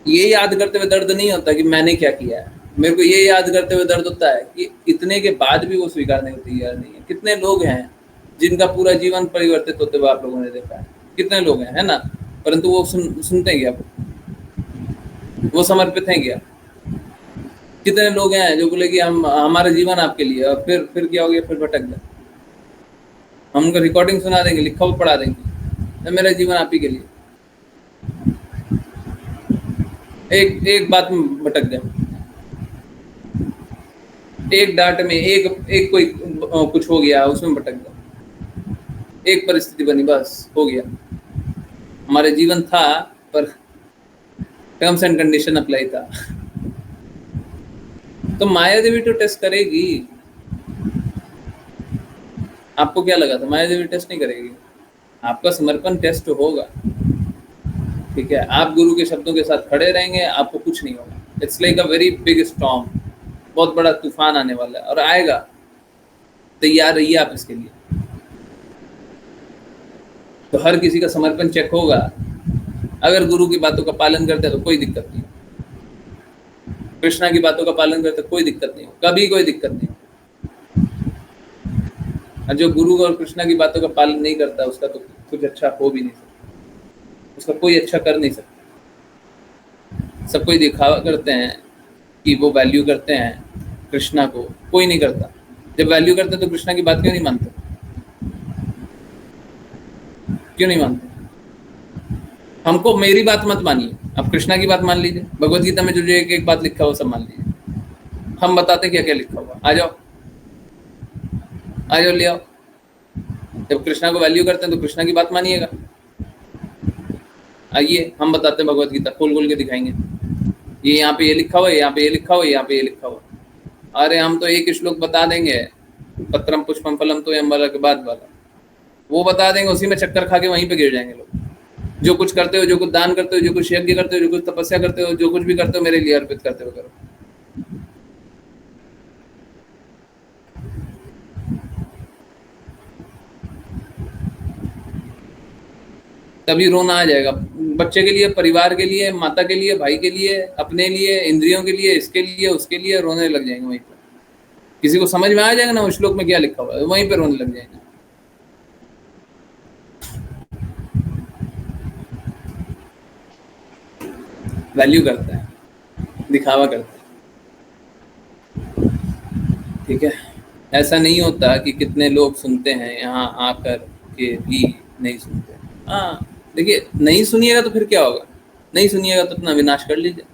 ये याद करते हुए दर्द नहीं होता कि मैंने क्या किया है, मेरे को ये याद करते हुए दर्द होता है कि इतने के बाद भी वो स्वीकारने को तैयार नहीं है। कितने लोग हैं जिनका पूरा जीवन परिवर्तित होते हुए आप लोगों ने देखा है, कितने लोग हैं, है ना, परंतु वो सुनते हैं क्या? वो समर्पित हैं क्या? कितने लोग हैं जो बोले कि हम हमारा जीवन आपके लिए, और फिर क्या हो गया? फिर भटक गए। हम उनको रिकॉर्डिंग सुना देंगे, लिखा हुआ पढ़ा देंगे, मेरा जीवन आप ही के लिए। एक बात में भटक गए, एक डांट में, एक कोई कुछ हो गया उसमें भटक गए, एक परिस्थिति बनी, बस हो गया। हमारे जीवन था पर टर्म्स एंड कंडीशन अप्लाई था। तो माया देवी तो टेस्ट करेगी। आपको क्या लगा था माया देवी टेस्ट नहीं करेगी? आपका समर्पण टेस्ट होगा, ठीक है। आप गुरु के शब्दों के साथ खड़े रहेंगे, आपको कुछ नहीं होगा। It's like a very big storm, बहुत बड़ा तूफान आने वाला है और आएगा, तैयार रहिए आप इसके लिए। तो हर किसी का समर्पण चेक होगा। अगर गुरु की बातों का पालन करते हैं तो कोई दिक्कत नहीं, कृष्णा की बातों का पालन करते कोई दिक्कत नहीं, कभी कोई दिक्कत नहीं। और जो गुरु और कृष्णा की बातों का पालन नहीं करता उसका तो कुछ अच्छा हो भी नहीं सकता, उसका कोई अच्छा कर नहीं सकता। सब कोई दिखावा करते हैं कि वो वैल्यू करते हैं कृष्णा को, कोई नहीं करता। जब वैल्यू करते तो कृष्णा की बात क्यों नहीं मानते? क्यों नहीं मानते? हमको मेरी बात मत मानिए, आप कृष्णा की बात मान लीजिए। भगवत गीता में जो जो एक एक बात लिखा हुआ सब मान लीजिए। हम बताते क्या क्या लिखा हुआ, आ जाओ ले आओ। जब कृष्णा को वैल्यू करते हैं तो कृष्णा की बात मानिएगा। आइए हम बताते हैं भगवत गीता, खोल खोल के दिखाएंगे। ये यहाँ पे ये लिखा हुआ है, यहाँ पे ये लिखा हुआ है, यहाँ पे ये लिखा हुआ। अरे हम तो एक श्लोक बता देंगे, पत्रम पुष्पम फलम तो अम्बरा के बाद वाला, वो बता देंगे, उसी में चक्कर खा के वहीं पे गिर जाएंगे लोग। जो कुछ करते हो, जो कुछ दान करते हो, जो कुछ यज्ञ करते हो, जो कुछ तपस्या करते हो, जो कुछ भी करते हो, मेरे लिए अर्पित करते हो करो। तभी रोना आ जाएगा। बच्चे के लिए, परिवार के लिए, माता के लिए, भाई के लिए, अपने लिए, इंद्रियों के लिए, इसके लिए, उसके लिए रोने लग जाएंगे वहीं पर। किसी को समझ में आ जाएगा ना उस श्लोक में क्या लिखा हुआ है, वहीं पर रोने लग जाएंगे। वैल्यू करते हैं, दिखावा करते हैं। ठीक है, ऐसा नहीं होता कि कितने लोग सुनते हैं यहाँ आकर के भी नहीं सुनते। हाँ देखिए, नहीं सुनिएगा तो फिर क्या होगा, नहीं सुनिएगा तो अपना विनाश कर लीजिए,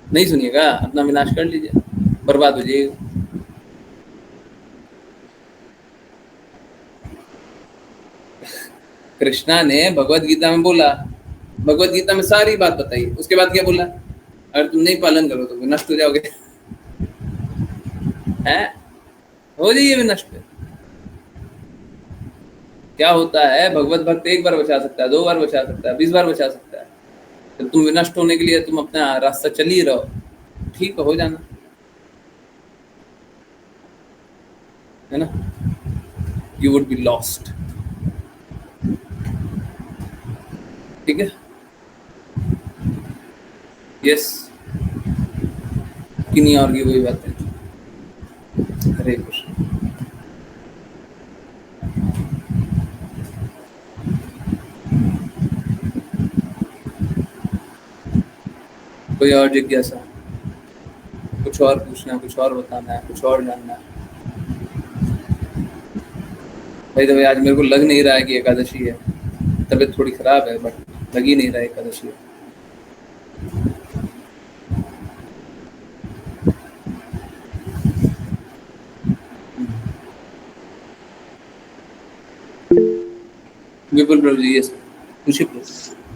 नहीं सुनिएगा अपना विनाश कर लीजिए, बर्बाद हो जाइएगा। कृष्णा ने भगवत गीता में बोला, भगवत गीता में सारी बात बताई, उसके बाद क्या बोला, अगर तुम नहीं पालन करो तो विनष्ट हो जाओगे। हैं, हो जाइए विनष्ट। क्या होता है, भगवत भक्त एक बार बचा सकता है, 2 बार बचा सकता है, 20 बार बचा सकता है। तो तुम विनष्ट होने के लिए तुम अपना रास्ता चल ही रहो, ठीक हो जाना, है ना, यू वुड बी लॉस्ट। ठीक है, यस, किन्हीं और की वही बात है। हरे कृष्ण। कोई और जिज्ञासा, कुछ और पूछना, कुछ और बताना है, कुछ और जानना है? भाई तो भाई आज मेरे को लग नहीं रहा है कि एकादशी है, तबीयत थोड़ी खराब है, बट लग ही नहीं रहा है एकादशी है। विपुल प्रभु जी, यस पूछिए प्रभु।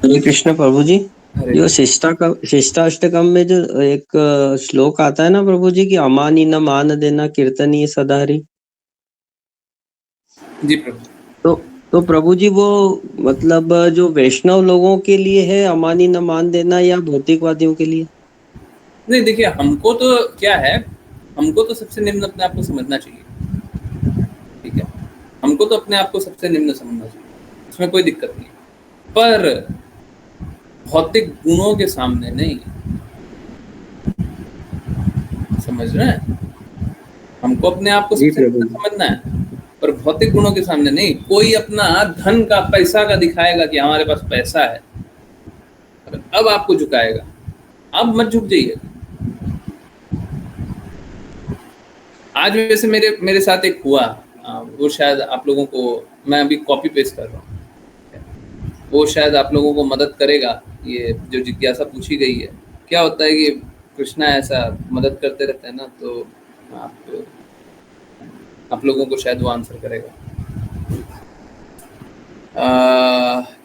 हरे कृष्ण प्रभु जी। जो शिष्टाष्टकम में जो एक श्लोक आता है ना प्रभु जी कि अमानी न मान देना कीर्तनीय सदारी। जी प्रभु। तो प्रभु जी वो मतलब जो वैष्णव लोगों के लिए है अमानी न मान देना या भौतिकवादियों के लिए? नहीं देखिए, हमको तो क्या है, हमको तो सबसे निम्न अपने आप को समझना चाहिए। ठीक है, हमको तो अपने आप को सबसे निम्न समझना चाहिए, इसमें कोई दिक्कत नहीं, पर भौतिक गुणों के सामने नहीं। समझ रहे हैं, हमको अपने आप को सबसे निम्न समझना है, पर भौतिक गुणों के सामने नहीं। कोई अपना धन का, पैसा का दिखाएगा कि हमारे पास पैसा है, अब आपको झुकाएगा, अब मत झुक जाइए। आज वैसे मेरे साथ एक हुआ, वो शायद आप लोगों को, मैं अभी कॉपी पेस्ट कर रहा हूँ, वो शायद आप लोगों को मदद करेगा। ये जो जिज्ञासा पूछी गई है, क्या होता है कि कृष्णा ऐसा मदद करते रहते हैं ना, तो आप लोगों को शायद वो आंसर करेगा।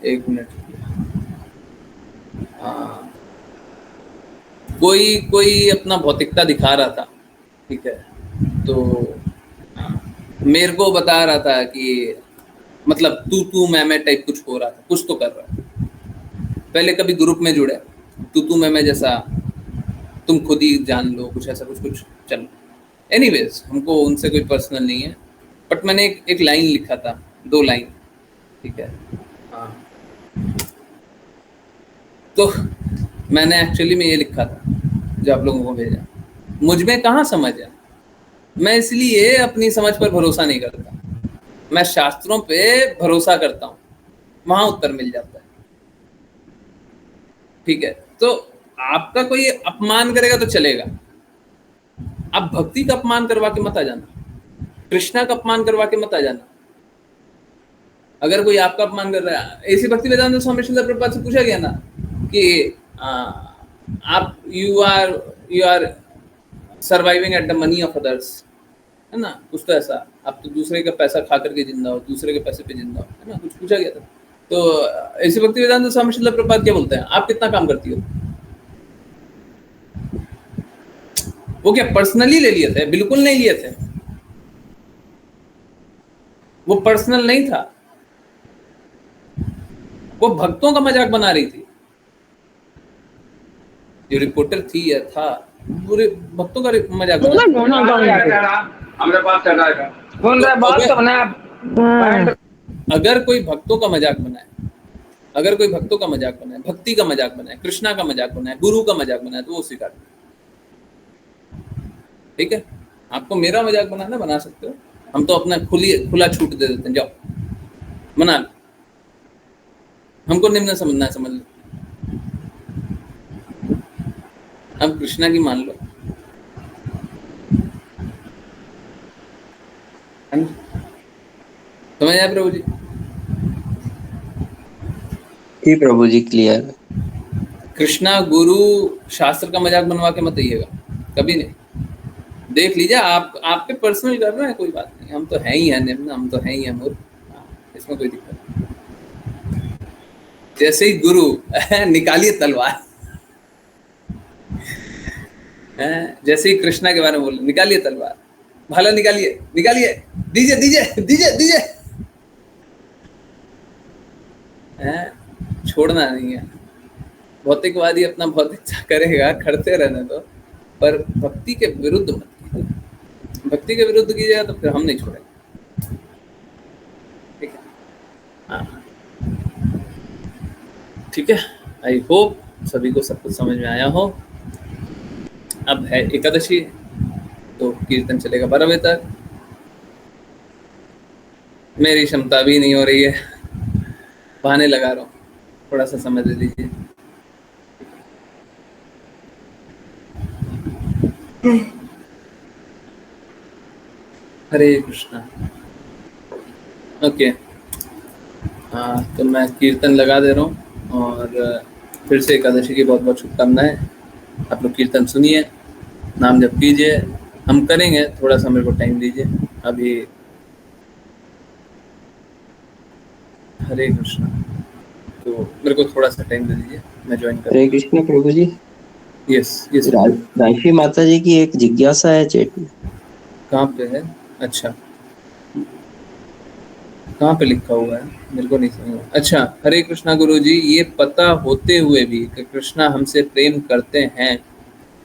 एक मिनट, कोई अपना भौतिकता दिखा रहा था, ठीक है, तो मेरे को बता रहा था कि मतलब तू मैं टाइप कुछ हो रहा था, कुछ तो कर रहा है। पहले कभी ग्रुप में जुड़े, तू मैं जैसा, तुम खुद ही जान लो, कुछ ऐसा कुछ चल। एनीवेज, हमको उनसे कोई पर्सनल नहीं है, बट मैंने एक लाइन लिखा था, 2 लाइन, ठीक है। हाँ, तो मैंने एक्चुअली में ये लिखा था जो आप लोगों को भेजा। मुझ में कहाँ समझ है, मैं इसलिए अपनी समझ पर भरोसा नहीं करता, मैं शास्त्रों पे भरोसा करता हूँ, वहां उत्तर मिल जाता है। ठीक है, तो आपका कोई अपमान करेगा तो चलेगा, आप भक्ति का अपमान करवा के मत आ जाना, कृष्णा का अपमान करवा के मत आ जाना। अगर कोई आपका अपमान कर रहा है, ऐसी भक्ति वेदांत स्वामी श्रील प्रभुपाद से पूछा गया ना कि आप you are surviving at the money of others, है ना, कुछ तो ऐसा, आप तो दूसरे का पैसा खा करके जिंदा हो, दूसरे के पैसे पे जिंदा हो, है ना, कुछ पूछा गया था। तो ऐसी भक्ति वेदांत स्वामी श्रील प्रभुपाद क्या बोलते हैं, आप कितना काम करती हो? वो क्या पर्सनली ले लिए थे? बिल्कुल नहीं लिए थे, वो पर्सनल नहीं था, वो भक्तों का मजाक बना रही थी। जो रिपोर्टर थी या था, पूरे भक्तों का मजाक बना अगर कोई भक्तों का मजाक बनाए, अगर कोई भक्तों का मजाक बनाए, भक्ति का मजाक बनाए, कृष्णा का मजाक बनाए, गुरु का मजाक बनाए, तो वो स्वीकार। ठीक है, आपको मेरा मजाक बनाना बना सकते हो, हम तो अपना खुला छूट दे देते हैं, जाओ मना लो, हमको निम्न समझना है, समझ लो, हम कृष्णा की मान लो, आया प्रभु जी? जी प्रभु जी, क्लियर। कृष्णा गुरु शास्त्र का मजाक बनवा के मत आइएगा, कभी नहीं। देख लीजिए, आप आपके पर्सनल कर रहे हैं, कोई बात नहीं, हम तो हैं ही हैं निम्न, हम तो हैं ही हैं मूर्ख, इसमें कोई दिक्कत नहीं। जैसे ही गुरु निकालिए तलवार, जैसे ही कृष्णा के बारे में बोले निकालिए तलवार, भाला निकालिए, निकालिए, दीजिए दीजिए दीजिए दीजिए, छोड़ना नहीं है। भौतिकवादी अपना भौतिकता करेगा, करते रहने दो, पर भक्ति के विरुद्ध मत कीजिए। भक्ति के विरुद्ध कीजिएगा तो फिर हम नहीं छोड़ेंगे, ठीक है? हाँ, ठीक है। आई होप सभी को सब कुछ समझ में आया हो। अब है एकादशी, तो कीर्तन चलेगा 12 बजे तक। मेरी क्षमता भी नहीं हो रही है, बहाने लगा रहा हूँ, थोड़ा सा समय दे दीजिए। हरे कृष्णा। ओके, हाँ, तो मैं कीर्तन लगा दे रहा हूँ, और फिर से एकादशी की बहुत बहुत शुभकामनाएं। आप लोग कीर्तन सुनिए, नाम जप कीजिए, हम करेंगे, थोड़ा सा मेरे को टाइम दीजिए अभी। हरे कृष्णा, तो मेरे को थोड़ा सा टाइम दे दीजिए, मैं ज्वाइन कर। हरे कृष्ण प्रभु जी। Yes yes. राशि माता जी की एक जिज्ञासा है चैट में। कहाँ पे है? अच्छा, कहाँ पे लिखा हुआ है? मेरे को नहीं समझ। अच्छा, हरे कृष्णा गुरु जी, ये पता होते हुए भी कि कृष्णा हमसे प्रेम करते हैं,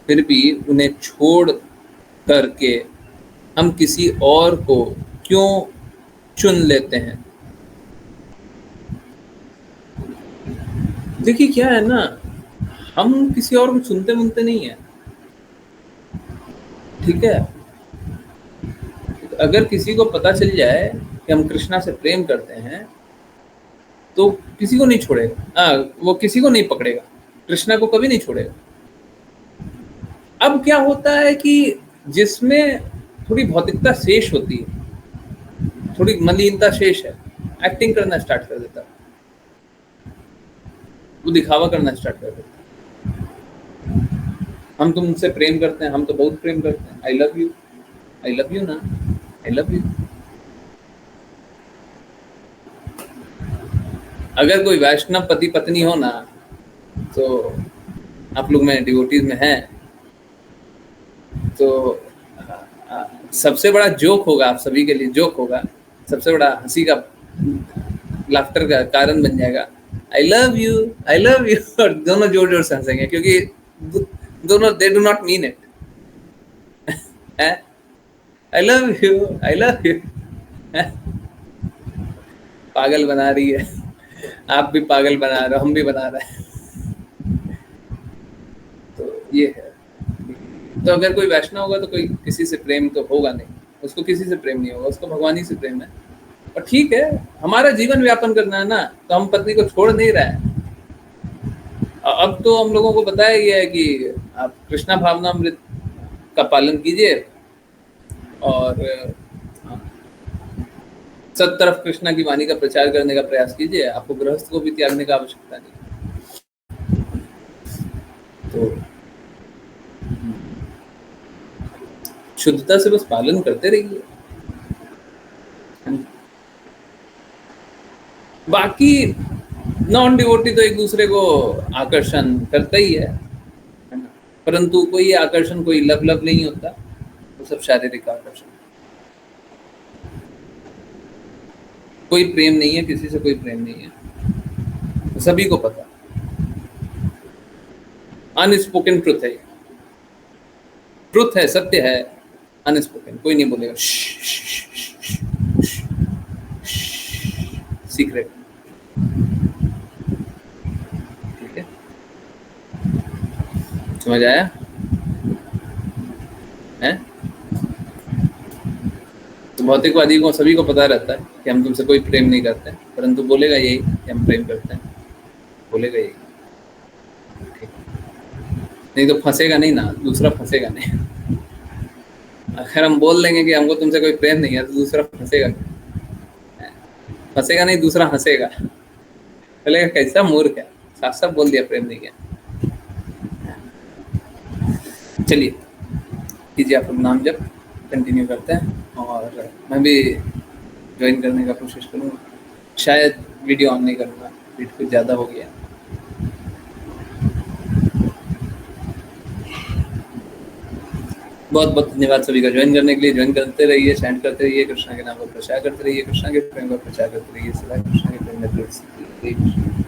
फिर भी उन्हें छोड़ करके हम किसी और को क्यों चुन लेते हैं? देखिए क्या है ना, हम किसी और को चुनते मुनते नहीं है, ठीक है? अगर किसी को पता चल जाए कि हम कृष्णा से प्रेम करते हैं तो किसी को नहीं छोड़ेगा, वो किसी को नहीं पकड़ेगा, कृष्णा को कभी नहीं छोड़ेगा। अब क्या होता है कि जिसमें थोड़ी भौतिकता शेष होती है, थोड़ी मलिनता शेष है, एक्टिंग करना स्टार्ट कर देता है, वो दिखावा करना स्टार्ट कर देता है। हम तुमसे प्रेम करते हैं, हम तो बहुत प्रेम करते हैं, आई लव यू ना, आई लव यू। अगर कोई वैष्णव पति पत्नी हो ना, तो आप लोग में डिवोटीज में हैं, तो सबसे बड़ा जोक होगा, आप सभी के लिए जोक होगा, सबसे बड़ा हंसी का, लाफ्टर का कारण बन जाएगा, आई लव यू, और दोनों जोर जोर से हंसेंगे, क्योंकि दोनों they do not mean it. I love you पागल बना रही है, आप भी पागल बना रहे हो, हम भी बना रहे हैं। तो ये है। तो अगर कोई वैष्णव होगा तो कोई किसी से प्रेम तो होगा नहीं, उसको किसी से प्रेम नहीं होगा, उसको भगवान ही से प्रेम है। और ठीक है, हमारा जीवन व्यापन करना है ना, तो हम पत्नी को छोड़ नहीं रहे हैं। अब तो हम लोगों को बताया गया है कि आप कृष्णा भावनामृत का पालन कीजिए और सब तरफ कृष्णा की वाणी का प्रचार करने का प्रयास कीजिए, आपको गृहस्थ को भी त्यागने का आवश्यकता नहीं। तो शुद्धता से बस पालन करते रहिए। बाकी नॉन डिवोटी तो एक दूसरे को आकर्षण करता ही है ना, परंतु कोई आकर्षण कोई लव नहीं होता, वो सब शारीरिक आकर्षण। कोई प्रेम नहीं है, किसी से कोई प्रेम नहीं है, तो सभी को पता। अनस्पोकन ट्रुथ है, ट्रुथ है, सत्य है, अनस्पोकन, कोई नहीं बोलेगा, सीक्रेट, ठीक है? समझ आया है? तो भौतिकवादी को सभी को पता रहता है कि हम तुमसे कोई प्रेम नहीं करते, परंतु बोलेगा यही कि हम प्रेम करते हैं, बोलेगा यही, नहीं तो फंसेगा नहीं ना, दूसरा फंसेगा नहीं। अगर हम बोल देंगे कि हमको तुमसे कोई प्रेम नहीं है, तो दूसरा फंसेगा। हंसेगा नहीं, दूसरा हंसेगा, बोलेगा कैसा मूर्ख है, साफ साफ बोल दिया प्रेम नहीं है। चलिए कीजिए आप लोग नाम जब, कंटिन्यू करते हैं और मैं भी ज्वाइन करने का कोशिश करूँगा। शायद वीडियो ऑन नहीं करूँगा, वीडियो कुछ ज़्यादा हो गया। बहुत बहुत धन्यवाद सभी का ज्वाइन करने के लिए। ज्वाइन करते रहिए, चैंट करते रहिए, कृष्णा के नाम को प्रचार करते रहिए, कृष्णा के प्रेम का प्रचार करते रहिए, सदा कृष्णा के प्रेम में